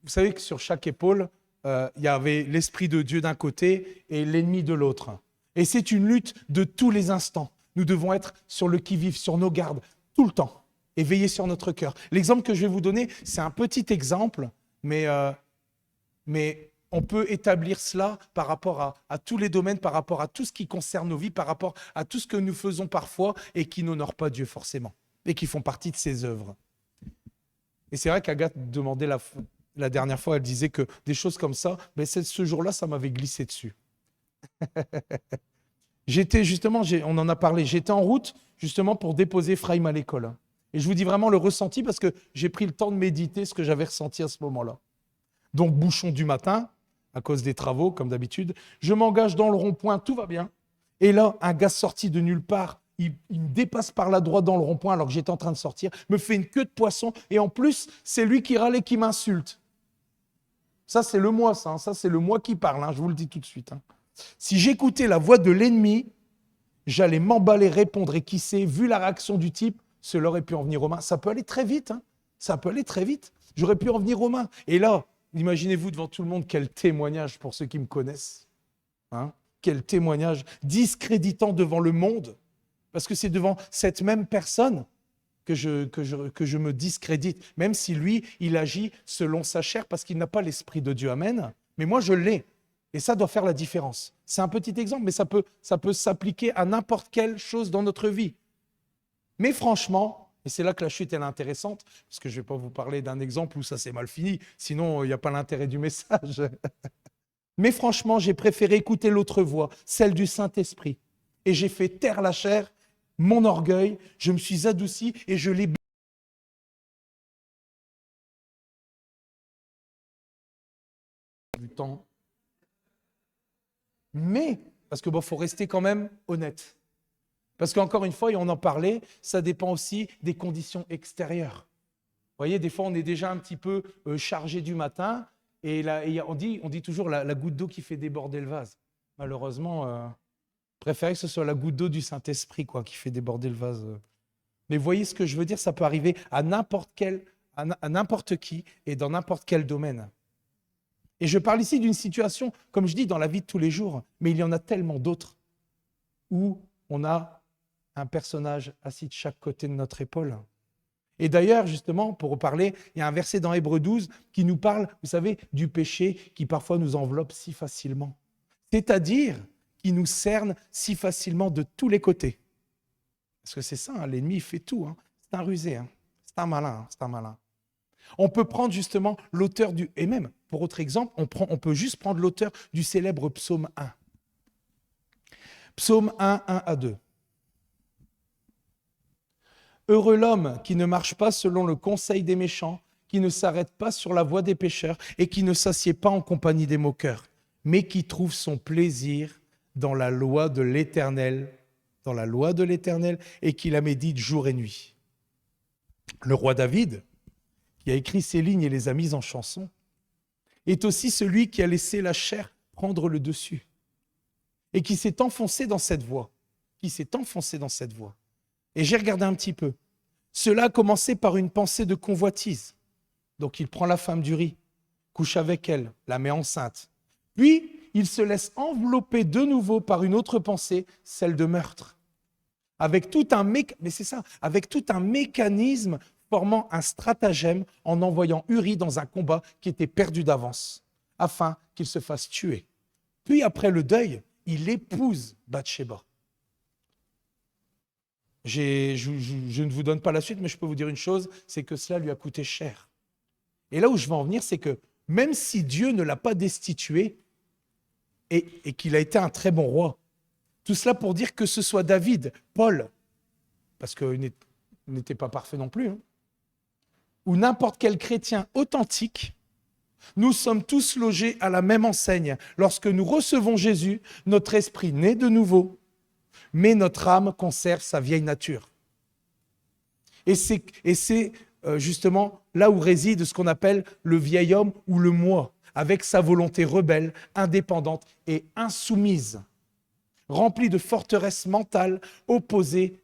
savez que sur chaque épaule, il y avait l'Esprit de Dieu d'un côté et l'ennemi de l'autre. Et c'est une lutte de tous les instants. Nous devons être sur le qui-vive, sur nos gardes, tout le temps, et veiller sur notre cœur. L'exemple que je vais vous donner, c'est un petit exemple, mais on peut établir cela par rapport à tous les domaines, par rapport à tout ce qui concerne nos vies, par rapport à tout ce que nous faisons parfois et qui n'honorent pas Dieu forcément, et qui font partie de ses œuvres. Et c'est vrai qu'Agathe demandait la dernière fois, elle disait que des choses comme ça, mais ce jour-là, ça m'avait glissé dessus. On en a parlé, j'étais en route justement pour déposer Ephraim à l'école. Et je vous dis vraiment le ressenti parce que j'ai pris le temps de méditer ce que j'avais ressenti à ce moment-là. Donc, bouchon du matin, à cause des travaux, comme d'habitude. Je m'engage dans le rond-point, tout va bien. Et là, un gars sorti de nulle part, il me dépasse par la droite dans le rond-point alors que j'étais en train de sortir, me fait une queue de poisson, et en plus, c'est lui qui râle et qui m'insulte. Ça, c'est le moi, ça. Ça, c'est le moi qui parle, je vous le dis tout de suite. Si j'écoutais la voix de l'ennemi, j'allais m'emballer, répondre, et qui sait, vu la réaction du type, cela aurait pu en venir aux mains. Ça peut aller très vite, ça peut aller très vite. J'aurais pu en venir aux mains. Et là, imaginez-vous devant tout le monde, quel témoignage pour ceux qui me connaissent. Quel témoignage discréditant devant le monde. Parce que c'est devant cette même personne que je me discrédite. Même si lui, il agit selon sa chair parce qu'il n'a pas l'Esprit de Dieu. Amen. Mais moi, je l'ai. Et ça doit faire la différence. C'est un petit exemple, mais ça peut s'appliquer à n'importe quelle chose dans notre vie. Mais franchement, et c'est là que la chute est intéressante, parce que je ne vais pas vous parler d'un exemple où ça s'est mal fini, sinon il n'y a pas l'intérêt du message. Mais franchement, j'ai préféré écouter l'autre voix, celle du Saint-Esprit. Et j'ai fait taire la chair, mon orgueil, je me suis adouci et je l'ai du temps. Mais, parce que faut rester quand même honnête. Parce qu'encore une fois, et on en parlait, ça dépend aussi des conditions extérieures. Vous voyez, des fois, on est déjà un petit peu chargé du matin, et on dit toujours la goutte d'eau qui fait déborder le vase. Malheureusement, préférez que ce soit la goutte d'eau du Saint-Esprit qui fait déborder le vase. Mais vous voyez ce que je veux dire, ça peut arriver à n'importe qui et dans n'importe quel domaine. Et je parle ici d'une situation, comme je dis, dans la vie de tous les jours, mais il y en a tellement d'autres où on a un personnage assis de chaque côté de notre épaule. Et d'ailleurs, justement, pour reparler, il y a un verset dans Hébreux 12 qui nous parle, vous savez, du péché qui parfois nous enveloppe si facilement. C'est-à-dire qui nous cerne si facilement de tous les côtés. Parce que c'est ça, l'ennemi il fait tout. C'est un rusé, c'est un malin, c'est un malin. On peut prendre justement l'auteur du... Et même, pour autre exemple, on peut juste prendre l'auteur du célèbre psaume 1. Psaume 1, 1 à 2. Heureux l'homme qui ne marche pas selon le conseil des méchants, qui ne s'arrête pas sur la voie des pécheurs et qui ne s'assied pas en compagnie des moqueurs, mais qui trouve son plaisir dans la loi de l'Éternel, et qui la médite jour et nuit. Le roi David, qui a écrit ces lignes et les a mises en chanson, est aussi celui qui a laissé la chair prendre le dessus et qui s'est enfoncé dans cette voie. Et j'ai regardé un petit peu. Cela a commencé par une pensée de convoitise. Donc il prend la femme d'Uri, couche avec elle, la met enceinte. Puis il se laisse envelopper de nouveau par une autre pensée, celle de meurtre. Avec tout un mécanisme formant un stratagème en envoyant Uri dans un combat qui était perdu d'avance, afin qu'il se fasse tuer. Puis après le deuil, il épouse Bathsheba. Je ne vous donne pas la suite, mais je peux vous dire une chose, c'est que cela lui a coûté cher. Et là où je veux en venir, c'est que même si Dieu ne l'a pas destitué et qu'il a été un très bon roi, tout cela pour dire que ce soit David, Paul, parce qu'il n'était pas parfait non plus, ou n'importe quel chrétien authentique, nous sommes tous logés à la même enseigne. Lorsque nous recevons Jésus, notre esprit naît de nouveau, mais notre âme conserve sa vieille nature. Et c'est justement là où réside ce qu'on appelle le vieil homme ou le moi, avec sa volonté rebelle, indépendante et insoumise, remplie de forteresses mentales opposées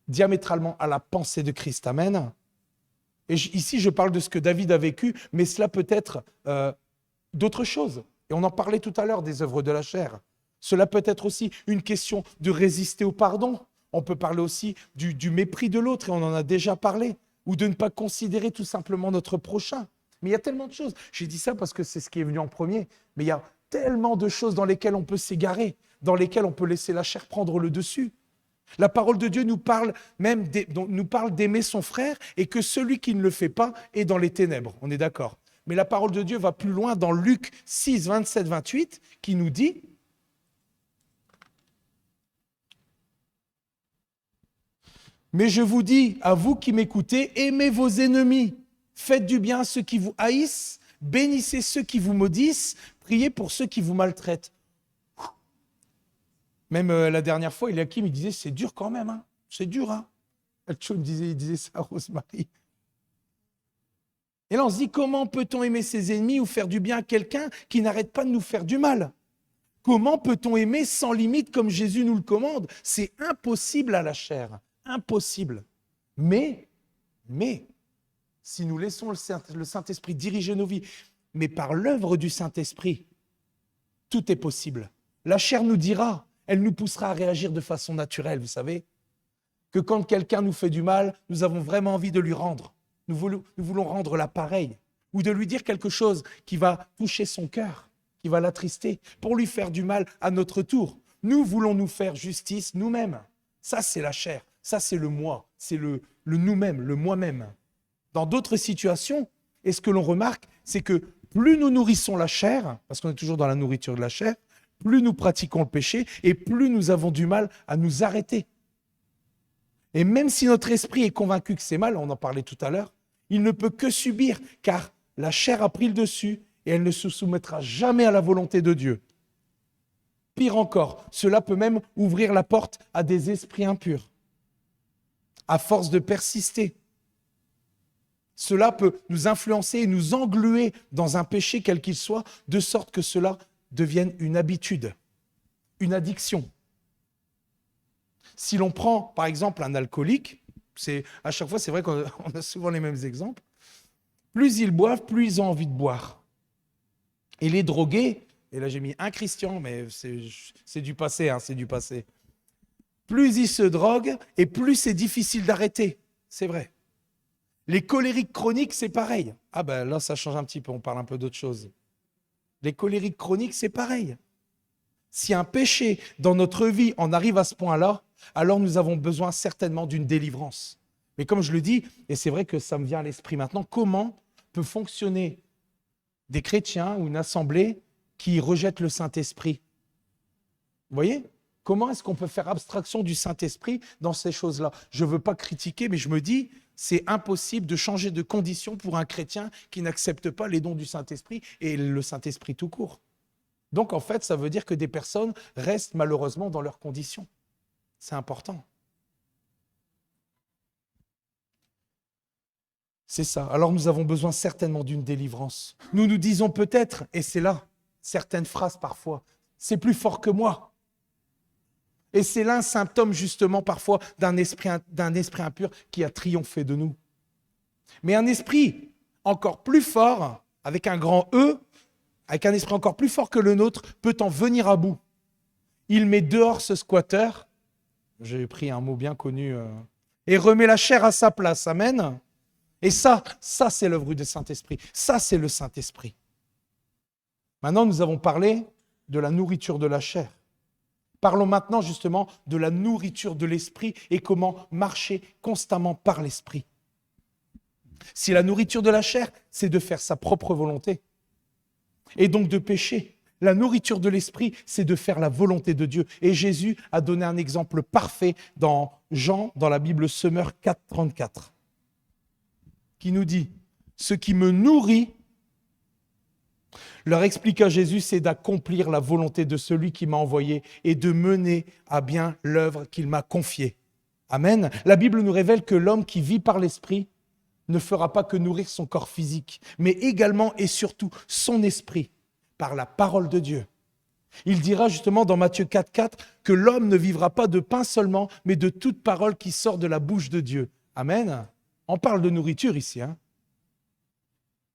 diamétralement à la pensée de Christ. Amen. Et ici, je parle de ce que David a vécu, mais cela peut être d'autres choses. Et on en parlait tout à l'heure des œuvres de la chair. Cela peut être aussi une question de résister au pardon. On peut parler aussi du mépris de l'autre, et on en a déjà parlé, ou de ne pas considérer tout simplement notre prochain. Mais il y a tellement de choses. J'ai dit ça parce que c'est ce qui est venu en premier, mais il y a tellement de choses dans lesquelles on peut s'égarer, dans lesquelles on peut laisser la chair prendre le dessus. La parole de Dieu nous parle d'aimer son frère et que celui qui ne le fait pas est dans les ténèbres. On est d'accord. Mais la parole de Dieu va plus loin dans Luc 6, 27, 28, qui nous dit « Mais je vous dis, à vous qui m'écoutez, aimez vos ennemis, faites du bien à ceux qui vous haïssent, bénissez ceux qui vous maudissent, priez pour ceux qui vous maltraitent. » Même la dernière fois, Eliakim, il disait, c'est dur quand même. C'est dur, hein? Il disait ça à Rosemary. Et là, on se dit, comment peut-on aimer ses ennemis ou faire du bien à quelqu'un qui n'arrête pas de nous faire du mal? Comment peut-on aimer sans limite comme Jésus nous le commande? C'est impossible à la chair, impossible. Mais, si nous laissons le Saint-Esprit diriger nos vies, mais par l'œuvre du Saint-Esprit, tout est possible. La chair nous dira, elle nous poussera à réagir de façon naturelle, vous savez, que quand quelqu'un nous fait du mal, nous avons vraiment envie de lui rendre. Nous voulons rendre l'appareil ou de lui dire quelque chose qui va toucher son cœur, qui va l'attrister, pour lui faire du mal à notre tour. Nous voulons nous faire justice nous-mêmes. Ça, c'est la chair. Ça, c'est le moi. C'est le nous-mêmes, le moi-même. Dans d'autres situations, et ce que l'on remarque, c'est que plus nous nourrissons la chair, parce qu'on est toujours dans la nourriture de la chair, plus nous pratiquons le péché et plus nous avons du mal à nous arrêter. Et même si notre esprit est convaincu que c'est mal, on en parlait tout à l'heure, il ne peut que subir, car la chair a pris le dessus et elle ne se soumettra jamais à la volonté de Dieu. Pire encore, cela peut même ouvrir la porte à des esprits impurs. À force de persister, cela peut nous influencer et nous engluer dans un péché quel qu'il soit, de sorte que cela devienne une habitude, une addiction. Si l'on prend, par exemple, un alcoolique, à chaque fois, c'est vrai qu'on a souvent les mêmes exemples, plus ils boivent, plus ils ont envie de boire. Et les drogués, et là j'ai mis un Christian, mais c'est du passé, c'est du passé. Plus ils se droguent, et plus c'est difficile d'arrêter, c'est vrai. Les colériques chroniques, c'est pareil. Ah ben là, ça change un petit peu, on parle un peu d'autre chose. Les colériques chroniques, c'est pareil. Si un péché dans notre vie en arrive à ce point-là, alors nous avons besoin certainement d'une délivrance. Mais comme je le dis, et c'est vrai que ça me vient à l'esprit maintenant, comment peut fonctionner des chrétiens ou une assemblée qui rejette le Saint-Esprit? Vous voyez? Comment est-ce qu'on peut faire abstraction du Saint-Esprit dans ces choses-là? Je ne veux pas critiquer, mais je me dis, c'est impossible de changer de condition pour un chrétien qui n'accepte pas les dons du Saint-Esprit et le Saint-Esprit tout court. Donc, en fait, ça veut dire que des personnes restent malheureusement dans leurs conditions. C'est important. C'est ça. Alors, nous avons besoin certainement d'une délivrance. Nous nous disons peut-être, et c'est là, certaines phrases parfois, c'est plus fort que moi. Et c'est là un symptôme justement parfois d'un esprit impur qui a triomphé de nous. Mais un esprit encore plus fort, avec un grand E, avec un esprit encore plus fort que le nôtre, peut en venir à bout. Il met dehors ce squatter, j'ai pris un mot bien connu, et remet la chair à sa place. Amen. Et ça c'est l'œuvre du Saint-Esprit. Ça, c'est le Saint-Esprit. Maintenant, nous avons parlé de la nourriture de la chair. Parlons maintenant justement de la nourriture de l'esprit et comment marcher constamment par l'esprit. Si la nourriture de la chair, c'est de faire sa propre volonté et donc de pécher, la nourriture de l'esprit, c'est de faire la volonté de Dieu. Et Jésus a donné un exemple parfait dans Jean, dans la Bible Semeur 4, 34, qui nous dit « Ce qui me nourrit », leur expliqua Jésus, c'est d'accomplir la volonté de celui qui m'a envoyé et de mener à bien l'œuvre qu'il m'a confiée. Amen. La Bible nous révèle que l'homme qui vit par l'esprit ne fera pas que nourrir son corps physique, mais également et surtout son esprit par la parole de Dieu. Il dira justement dans Matthieu 4, 4 que l'homme ne vivra pas de pain seulement, mais de toute parole qui sort de la bouche de Dieu. Amen. On parle de nourriture ici.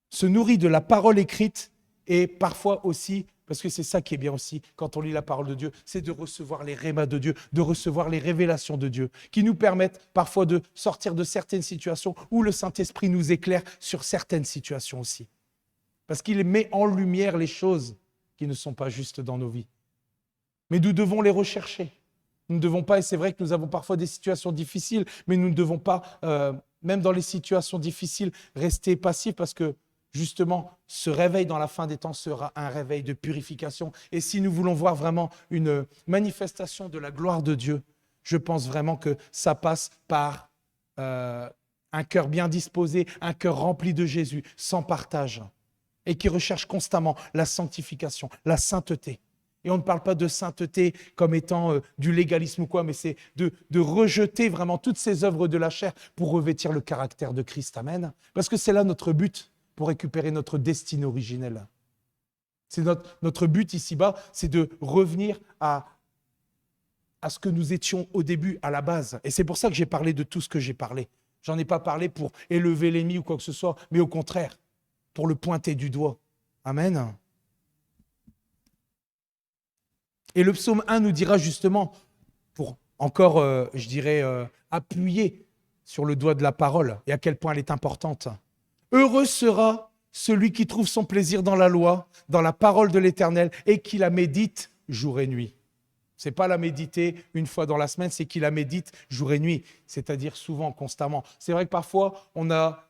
Se nourrit de la parole écrite. Et parfois aussi, parce que c'est ça qui est bien aussi, quand on lit la parole de Dieu, c'est de recevoir les rémas de Dieu, de recevoir les révélations de Dieu, qui nous permettent parfois de sortir de certaines situations où le Saint-Esprit nous éclaire sur certaines situations aussi. Parce qu'il met en lumière les choses qui ne sont pas justes dans nos vies. Mais nous devons les rechercher. Nous ne devons pas, et c'est vrai que nous avons parfois des situations difficiles, mais nous ne devons pas, même dans les situations difficiles, rester passifs parce que justement, ce réveil dans la fin des temps sera un réveil de purification. Et si nous voulons voir vraiment une manifestation de la gloire de Dieu, je pense vraiment que ça passe par un cœur bien disposé, un cœur rempli de Jésus, sans partage, et qui recherche constamment la sanctification, la sainteté. Et on ne parle pas de sainteté comme étant du légalisme ou quoi, mais c'est de rejeter vraiment toutes ces œuvres de la chair pour revêtir le caractère de Christ. Amen. Parce que c'est là notre but pour récupérer notre destinée originelle. C'est notre but ici-bas, c'est de revenir à ce que nous étions au début, à la base. Et c'est pour ça que j'ai parlé de tout ce que j'ai parlé. J'en ai pas parlé pour élever l'ennemi ou quoi que ce soit, mais au contraire, pour le pointer du doigt. Amen. Et le psaume 1 nous dira justement, pour encore, appuyer sur le doigt de la parole et à quel point elle est importante. Heureux sera celui qui trouve son plaisir dans la loi, dans la parole de l'Éternel et qui la médite jour et nuit. Ce n'est pas la méditer une fois dans la semaine, c'est qu'il la médite jour et nuit, c'est-à-dire souvent, constamment. C'est vrai que parfois, on a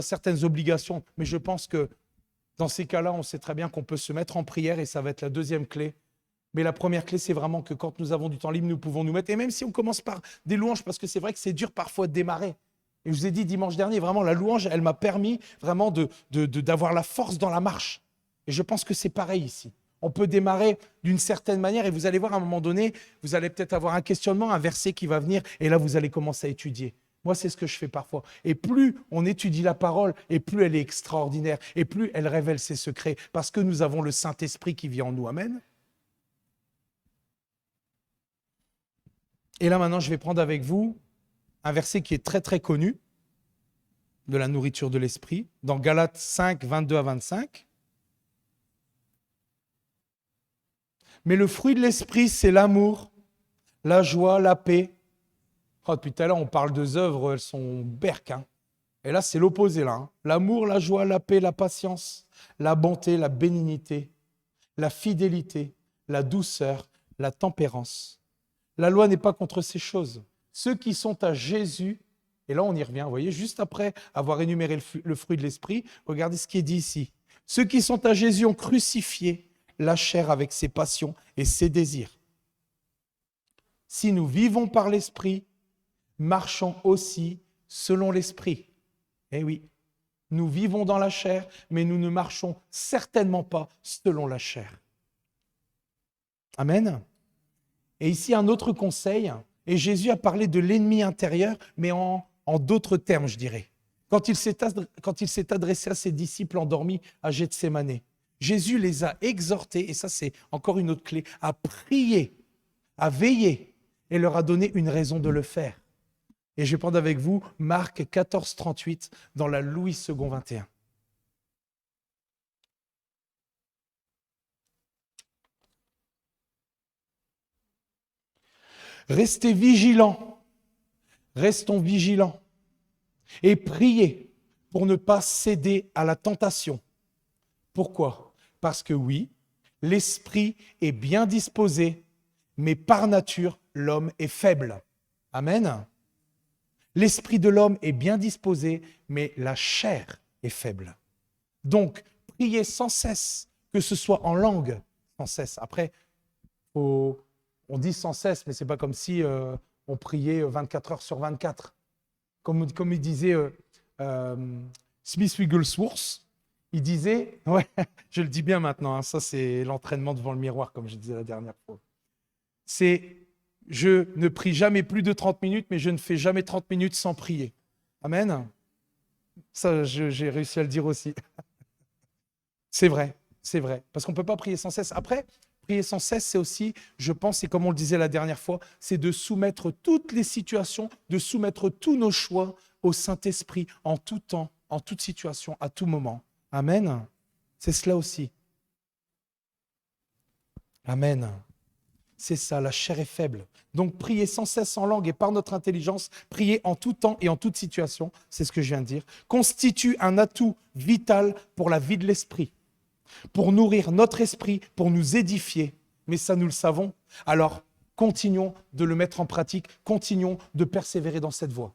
certaines obligations, mais je pense que dans ces cas-là, on sait très bien qu'on peut se mettre en prière et ça va être la deuxième clé. Mais la première clé, c'est vraiment que quand nous avons du temps libre, nous pouvons nous mettre, et même si on commence par des louanges, parce que c'est vrai que c'est dur parfois de démarrer. Et je vous ai dit dimanche dernier, vraiment, la louange, elle m'a permis vraiment d'avoir la force dans la marche. Et je pense que c'est pareil ici. On peut démarrer d'une certaine manière et vous allez voir à un moment donné, vous allez peut-être avoir un questionnement, un verset qui va venir et là, vous allez commencer à étudier. Moi, c'est ce que je fais parfois. Et plus on étudie la parole, et plus elle est extraordinaire, et plus elle révèle ses secrets, parce que nous avons le Saint-Esprit qui vit en nous. Amen. Et là, maintenant, je vais prendre avec vous un verset qui est très, très connu de la nourriture de l'Esprit, dans Galates 5, 22 à 25. Mais le fruit de l'Esprit, c'est l'amour, la joie, la paix. Oh, depuis tout à l'heure, on parle de œuvres, elles sont berques. Et là, c'est l'opposé. Là. L'amour, la joie, la paix, la patience, la bonté, la bénignité, la fidélité, la douceur, la tempérance. La loi n'est pas contre ces choses. Ceux qui sont à Jésus, et là on y revient, vous voyez, juste après avoir énuméré le fruit de l'Esprit, regardez ce qui est dit ici. Ceux qui sont à Jésus ont crucifié la chair avec ses passions et ses désirs. Si nous vivons par l'Esprit, marchons aussi selon l'Esprit. Eh oui, nous vivons dans la chair, mais nous ne marchons certainement pas selon la chair. Amen. Et ici, un autre conseil, et Jésus a parlé de l'ennemi intérieur, mais en d'autres termes, je dirais. Quand il s'est adressé à ses disciples endormis à Gethsémane, Jésus les a exhortés, et ça c'est encore une autre clé, à prier, à veiller, et leur a donné une raison de le faire. Et je vais prendre avec vous Marc 14, 38 dans la Louis II 21. Restez vigilants, restons vigilants et priez pour ne pas céder à la tentation. Pourquoi ? Parce que oui, l'esprit est bien disposé, mais par nature, l'homme est faible. Amen. L'esprit de l'homme est bien disposé, mais la chair est faible. Donc, priez sans cesse, que ce soit en langue, sans cesse. Après, on dit sans cesse, mais ce n'est pas comme si on priait 24 heures sur 24. Comme il disait Smith Wigglesworth, il disait, ouais, je le dis bien maintenant, ça c'est l'entraînement devant le miroir, comme je disais la dernière fois. C'est, je ne prie jamais plus de 30 minutes, mais je ne fais jamais 30 minutes sans prier. Amen. Ça, j'ai réussi à le dire aussi. C'est vrai, parce qu'on ne peut pas prier sans cesse. Après, prier sans cesse, c'est aussi, je pense, et comme on le disait la dernière fois, c'est de soumettre toutes les situations, de soumettre tous nos choix au Saint-Esprit en tout temps, en toute situation, à tout moment. Amen. C'est cela aussi. Amen. C'est ça, la chair est faible. Donc, prier sans cesse en langue et par notre intelligence, prier en tout temps et en toute situation, c'est ce que je viens de dire, constitue un atout vital pour la vie de l'esprit, pour nourrir notre esprit, pour nous édifier. Mais ça, nous le savons. Alors, continuons de le mettre en pratique, continuons de persévérer dans cette voie.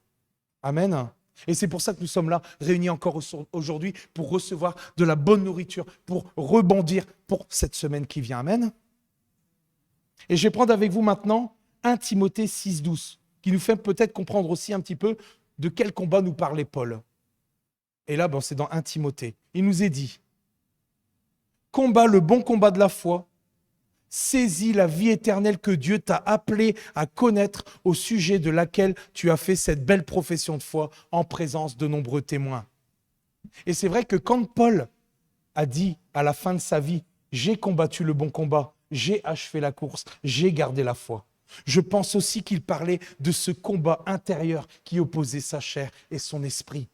Amen. Et c'est pour ça que nous sommes là, réunis encore aujourd'hui, pour recevoir de la bonne nourriture, pour rebondir pour cette semaine qui vient. Amen. Et je vais prendre avec vous maintenant 1 Timothée 6, 12, qui nous fait peut-être comprendre aussi un petit peu de quel combat nous parlait Paul. Et là, c'est dans 1 Timothée. Il nous est dit, Combat le bon combat de la foi. Saisis la vie éternelle que Dieu t'a appelé à connaître, au sujet de laquelle tu as fait cette belle profession de foi en présence de nombreux témoins. Et c'est vrai que quand Paul a dit à la fin de sa vie, j'ai combattu le bon combat, j'ai achevé la course, j'ai gardé la foi. Je pense aussi qu'il parlait de ce combat intérieur qui opposait sa chair et son esprit.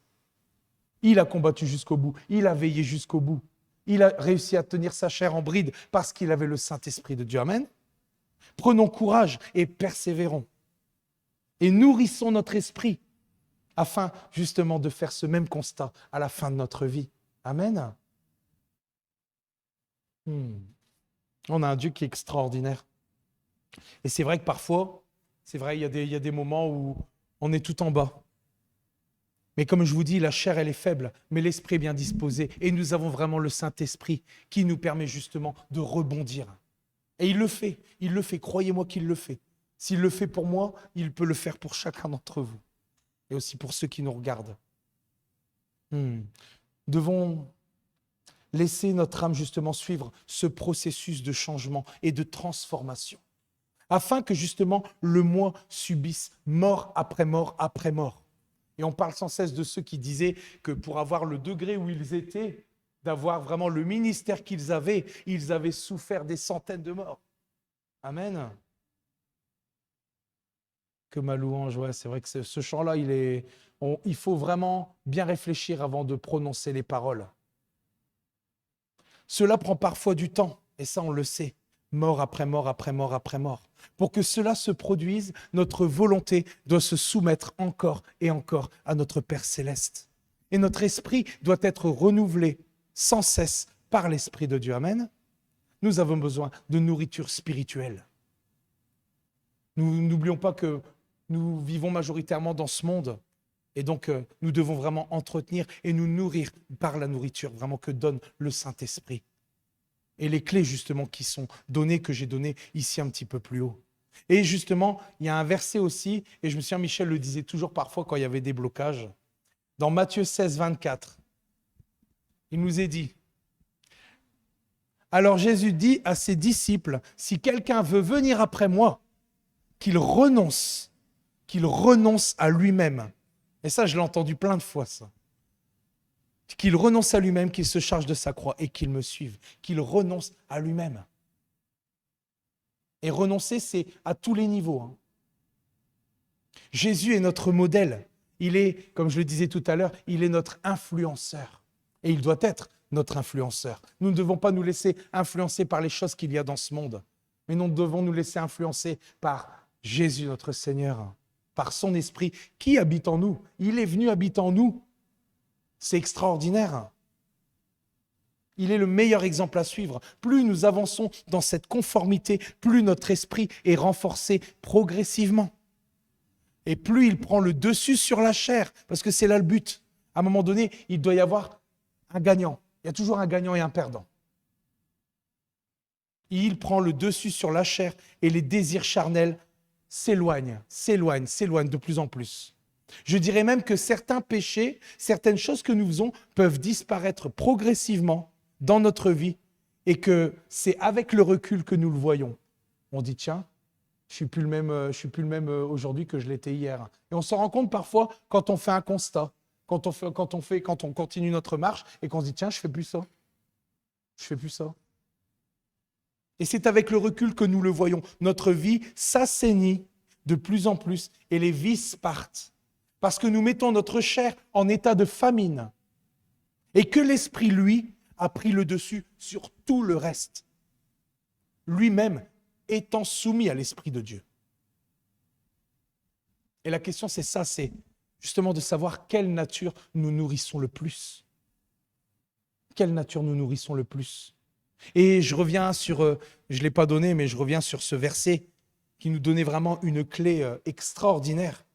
Il a combattu jusqu'au bout, il a veillé jusqu'au bout. Il a réussi à tenir sa chair en bride parce qu'il avait le Saint-Esprit de Dieu. Amen. Prenons courage et persévérons. Et nourrissons notre esprit afin justement de faire ce même constat à la fin de notre vie. Amen. On a un Dieu qui est extraordinaire. Et c'est vrai que parfois, il y a des moments où on est tout en bas. Mais comme je vous dis, la chair, elle est faible, mais l'esprit est bien disposé. Et nous avons vraiment le Saint-Esprit qui nous permet justement de rebondir. Et il le fait, croyez-moi qu'il le fait. S'il le fait pour moi, il peut le faire pour chacun d'entre vous. Et aussi pour ceux qui nous regardent. Nous devons laisser notre âme justement suivre ce processus de changement et de transformation. Afin que justement le moi subisse mort après mort après mort. Et on parle sans cesse de ceux qui disaient que pour avoir le degré où ils étaient, d'avoir vraiment le ministère qu'ils avaient, ils avaient souffert des centaines de morts. Amen. Que ma louange, ouais, c'est vrai que ce chant-là, il faut vraiment bien réfléchir avant de prononcer les paroles. Cela prend parfois du temps, et ça on le sait, mort après mort après mort après mort. Pour que cela se produise, notre volonté doit se soumettre encore et encore à notre Père céleste. Et notre esprit doit être renouvelé sans cesse par l'Esprit de Dieu. Amen. Nous avons besoin de nourriture spirituelle. Nous n'oublions pas que nous vivons majoritairement dans ce monde. Et donc, nous devons vraiment entretenir et nous nourrir par la nourriture vraiment que donne le Saint-Esprit. Et les clés, justement, qui sont données, que j'ai données ici un petit peu plus haut. Et justement, il y a un verset aussi, et je me souviens, Michel le disait toujours parfois quand il y avait des blocages. Dans Matthieu 16, 24, il nous est dit, « Alors Jésus dit à ses disciples, si quelqu'un veut venir après moi, qu'il renonce à lui-même. » Et ça, je l'ai entendu plein de fois, ça. Qu'il renonce à lui-même, qu'il se charge de sa croix et qu'il me suive. Qu'il renonce à lui-même. Et renoncer, c'est à tous les niveaux. Jésus est notre modèle. Il est, comme je le disais tout à l'heure, il est notre influenceur. Et il doit être notre influenceur. Nous ne devons pas nous laisser influencer par les choses qu'il y a dans ce monde. Mais nous devons nous laisser influencer par Jésus, notre Seigneur. Par son esprit qui habite en nous. Il est venu habiter en nous. C'est extraordinaire. Il est le meilleur exemple à suivre. Plus nous avançons dans cette conformité, plus notre esprit est renforcé progressivement. Et plus il prend le dessus sur la chair, parce que c'est là le but. À un moment donné, il doit y avoir un gagnant. Il y a toujours un gagnant et un perdant. Il prend le dessus sur la chair et les désirs charnels s'éloigne de plus en plus. Je dirais même que certains péchés, certaines choses que nous faisons peuvent disparaître progressivement dans notre vie et que c'est avec le recul que nous le voyons. On dit tiens, je suis plus le même aujourd'hui que je l'étais hier. Et on s'en rend compte parfois quand on fait un constat, quand on continue notre marche et qu'on se dit tiens, je fais plus ça. Et c'est avec le recul que nous le voyons. Notre vie s'assainit de plus en plus et les vices partent. Parce que nous mettons notre chair en état de famine. Et que l'esprit, lui, a pris le dessus sur tout le reste. Lui-même étant soumis à l'Esprit de Dieu. Et la question, c'est ça, c'est justement de savoir quelle nature nous nourrissons le plus. Quelle nature nous nourrissons le plus. Et je reviens sur, je ne l'ai pas donné, mais je reviens sur ce verset qui nous donnait vraiment une clé extraordinaire.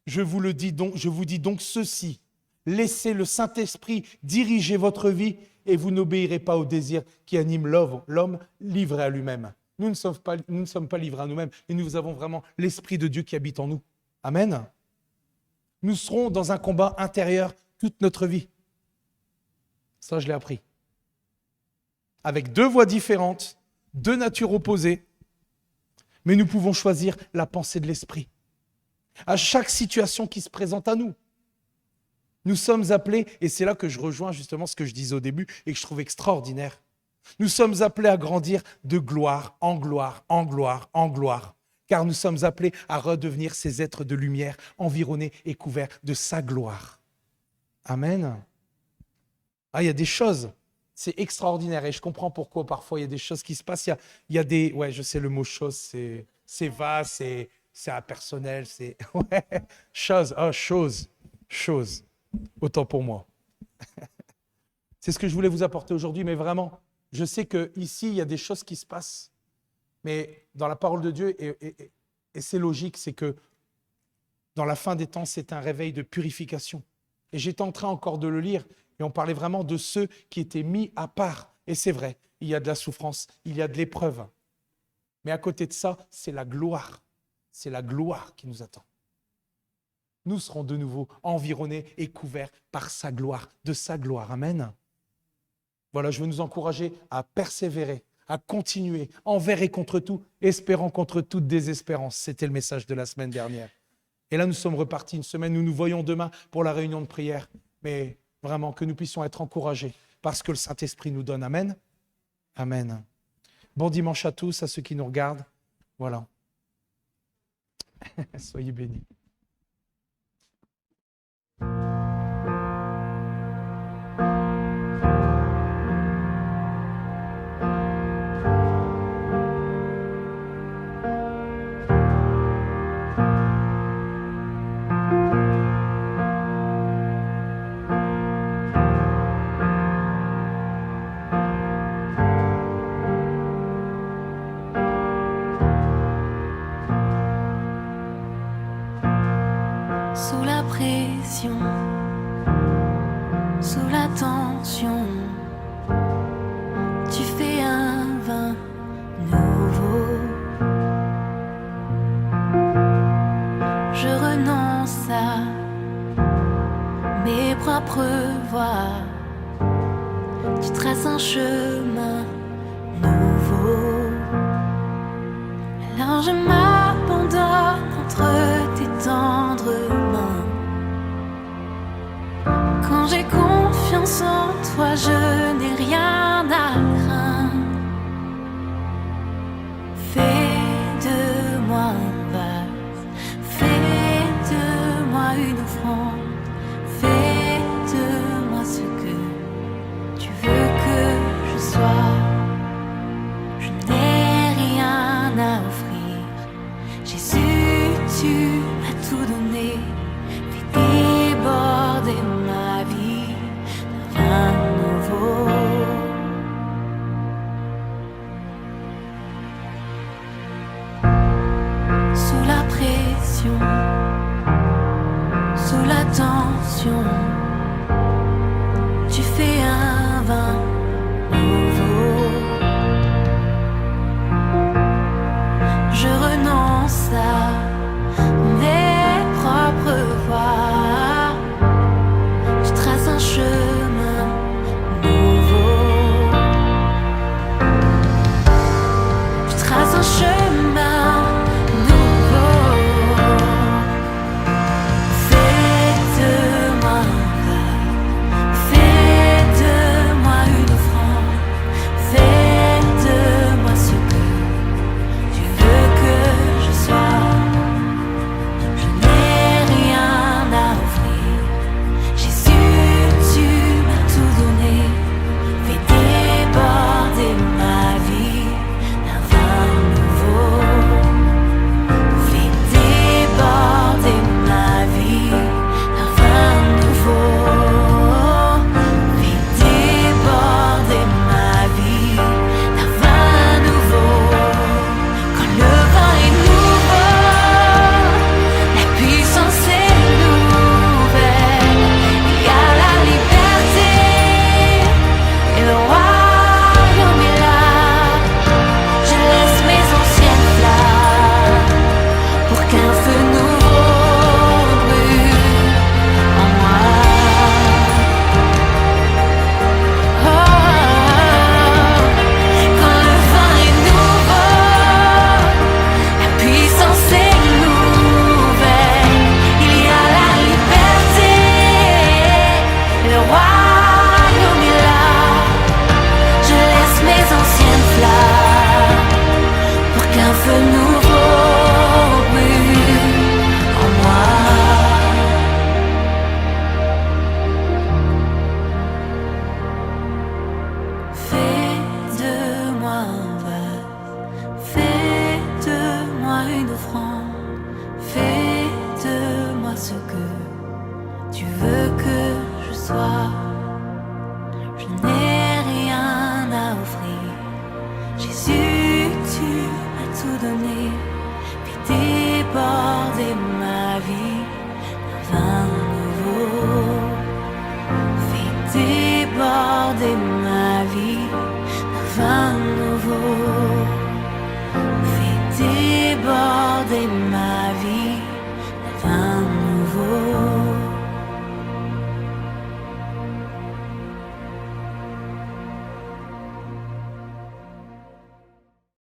Je vous dis donc ceci, laissez le Saint-Esprit diriger votre vie et vous n'obéirez pas aux désirs qui animent l'homme livré à lui-même. Nous ne sommes pas livrés à nous-mêmes, et nous avons vraiment l'Esprit de Dieu qui habite en nous. Amen. Nous serons dans un combat intérieur toute notre vie. Ça, je l'ai appris. avec deux voies différentes, deux natures opposées, mais nous pouvons choisir la pensée de l'esprit. À chaque situation qui se présente à nous, nous sommes appelés, et c'est là que je rejoins justement ce que je disais au début et que je trouve extraordinaire. Nous sommes appelés à grandir de gloire en gloire, en gloire, en gloire, car nous sommes appelés à redevenir ces êtres de lumière, environnés et couverts de sa gloire. Amen. Ah, il y a des choses, c'est extraordinaire, et je comprends pourquoi parfois il y a des choses qui se passent. Il y a des, ouais, je sais le mot chose, c'est vaste, c'est impersonnel, c'est, ouais, chose, oh, chose, autant pour moi. C'est ce que je voulais vous apporter aujourd'hui, mais vraiment, je sais qu'ici, il y a des choses qui se passent, mais dans la parole de Dieu, et c'est logique, c'est que dans la fin des temps, c'est un réveil de purification. Et j'étais en train encore de le lire, et on parlait vraiment de ceux qui étaient mis à part. Et c'est vrai, il y a de la souffrance, il y a de l'épreuve. Mais à côté de ça, c'est la gloire. C'est la gloire qui nous attend. Nous serons de nouveau environnés et couverts par sa gloire, de sa gloire. Amen. Voilà, je veux nous encourager à persévérer, à continuer, envers et contre tout, espérant contre toute désespérance. C'était le message de la semaine dernière. Et là, nous sommes repartis une semaine, nous nous voyons demain pour la réunion de prière. Mais vraiment, que nous puissions être encouragés par ce que le Saint-Esprit nous donne. Amen. Amen. Bon dimanche à tous, à ceux qui nous regardent. Voilà. Soyez bénis. Sous la pression, sous la tension, tu fais un vin nouveau. Je renonce à mes propres voies. Tu traces un chemin nouveau. Alors je m'abandonne entre tes tendres mains. Quand j'ai confiance en toi, je n'ai rien à craindre. Fais de moi un vase, fais de moi une offrande, fais de moi ce que tu veux que je sois. Je n'ai rien à offrir, Jésus, tu m'as tout donné. Fais déborder ma vie d'un vin nouveau. Sous la pression, sous la tension, tu fais un vin nouveau. Je renonce à mes propres voies. Je trace un chemin nouveau. Je trace un chemin nouveau. Fais de moi souffrance.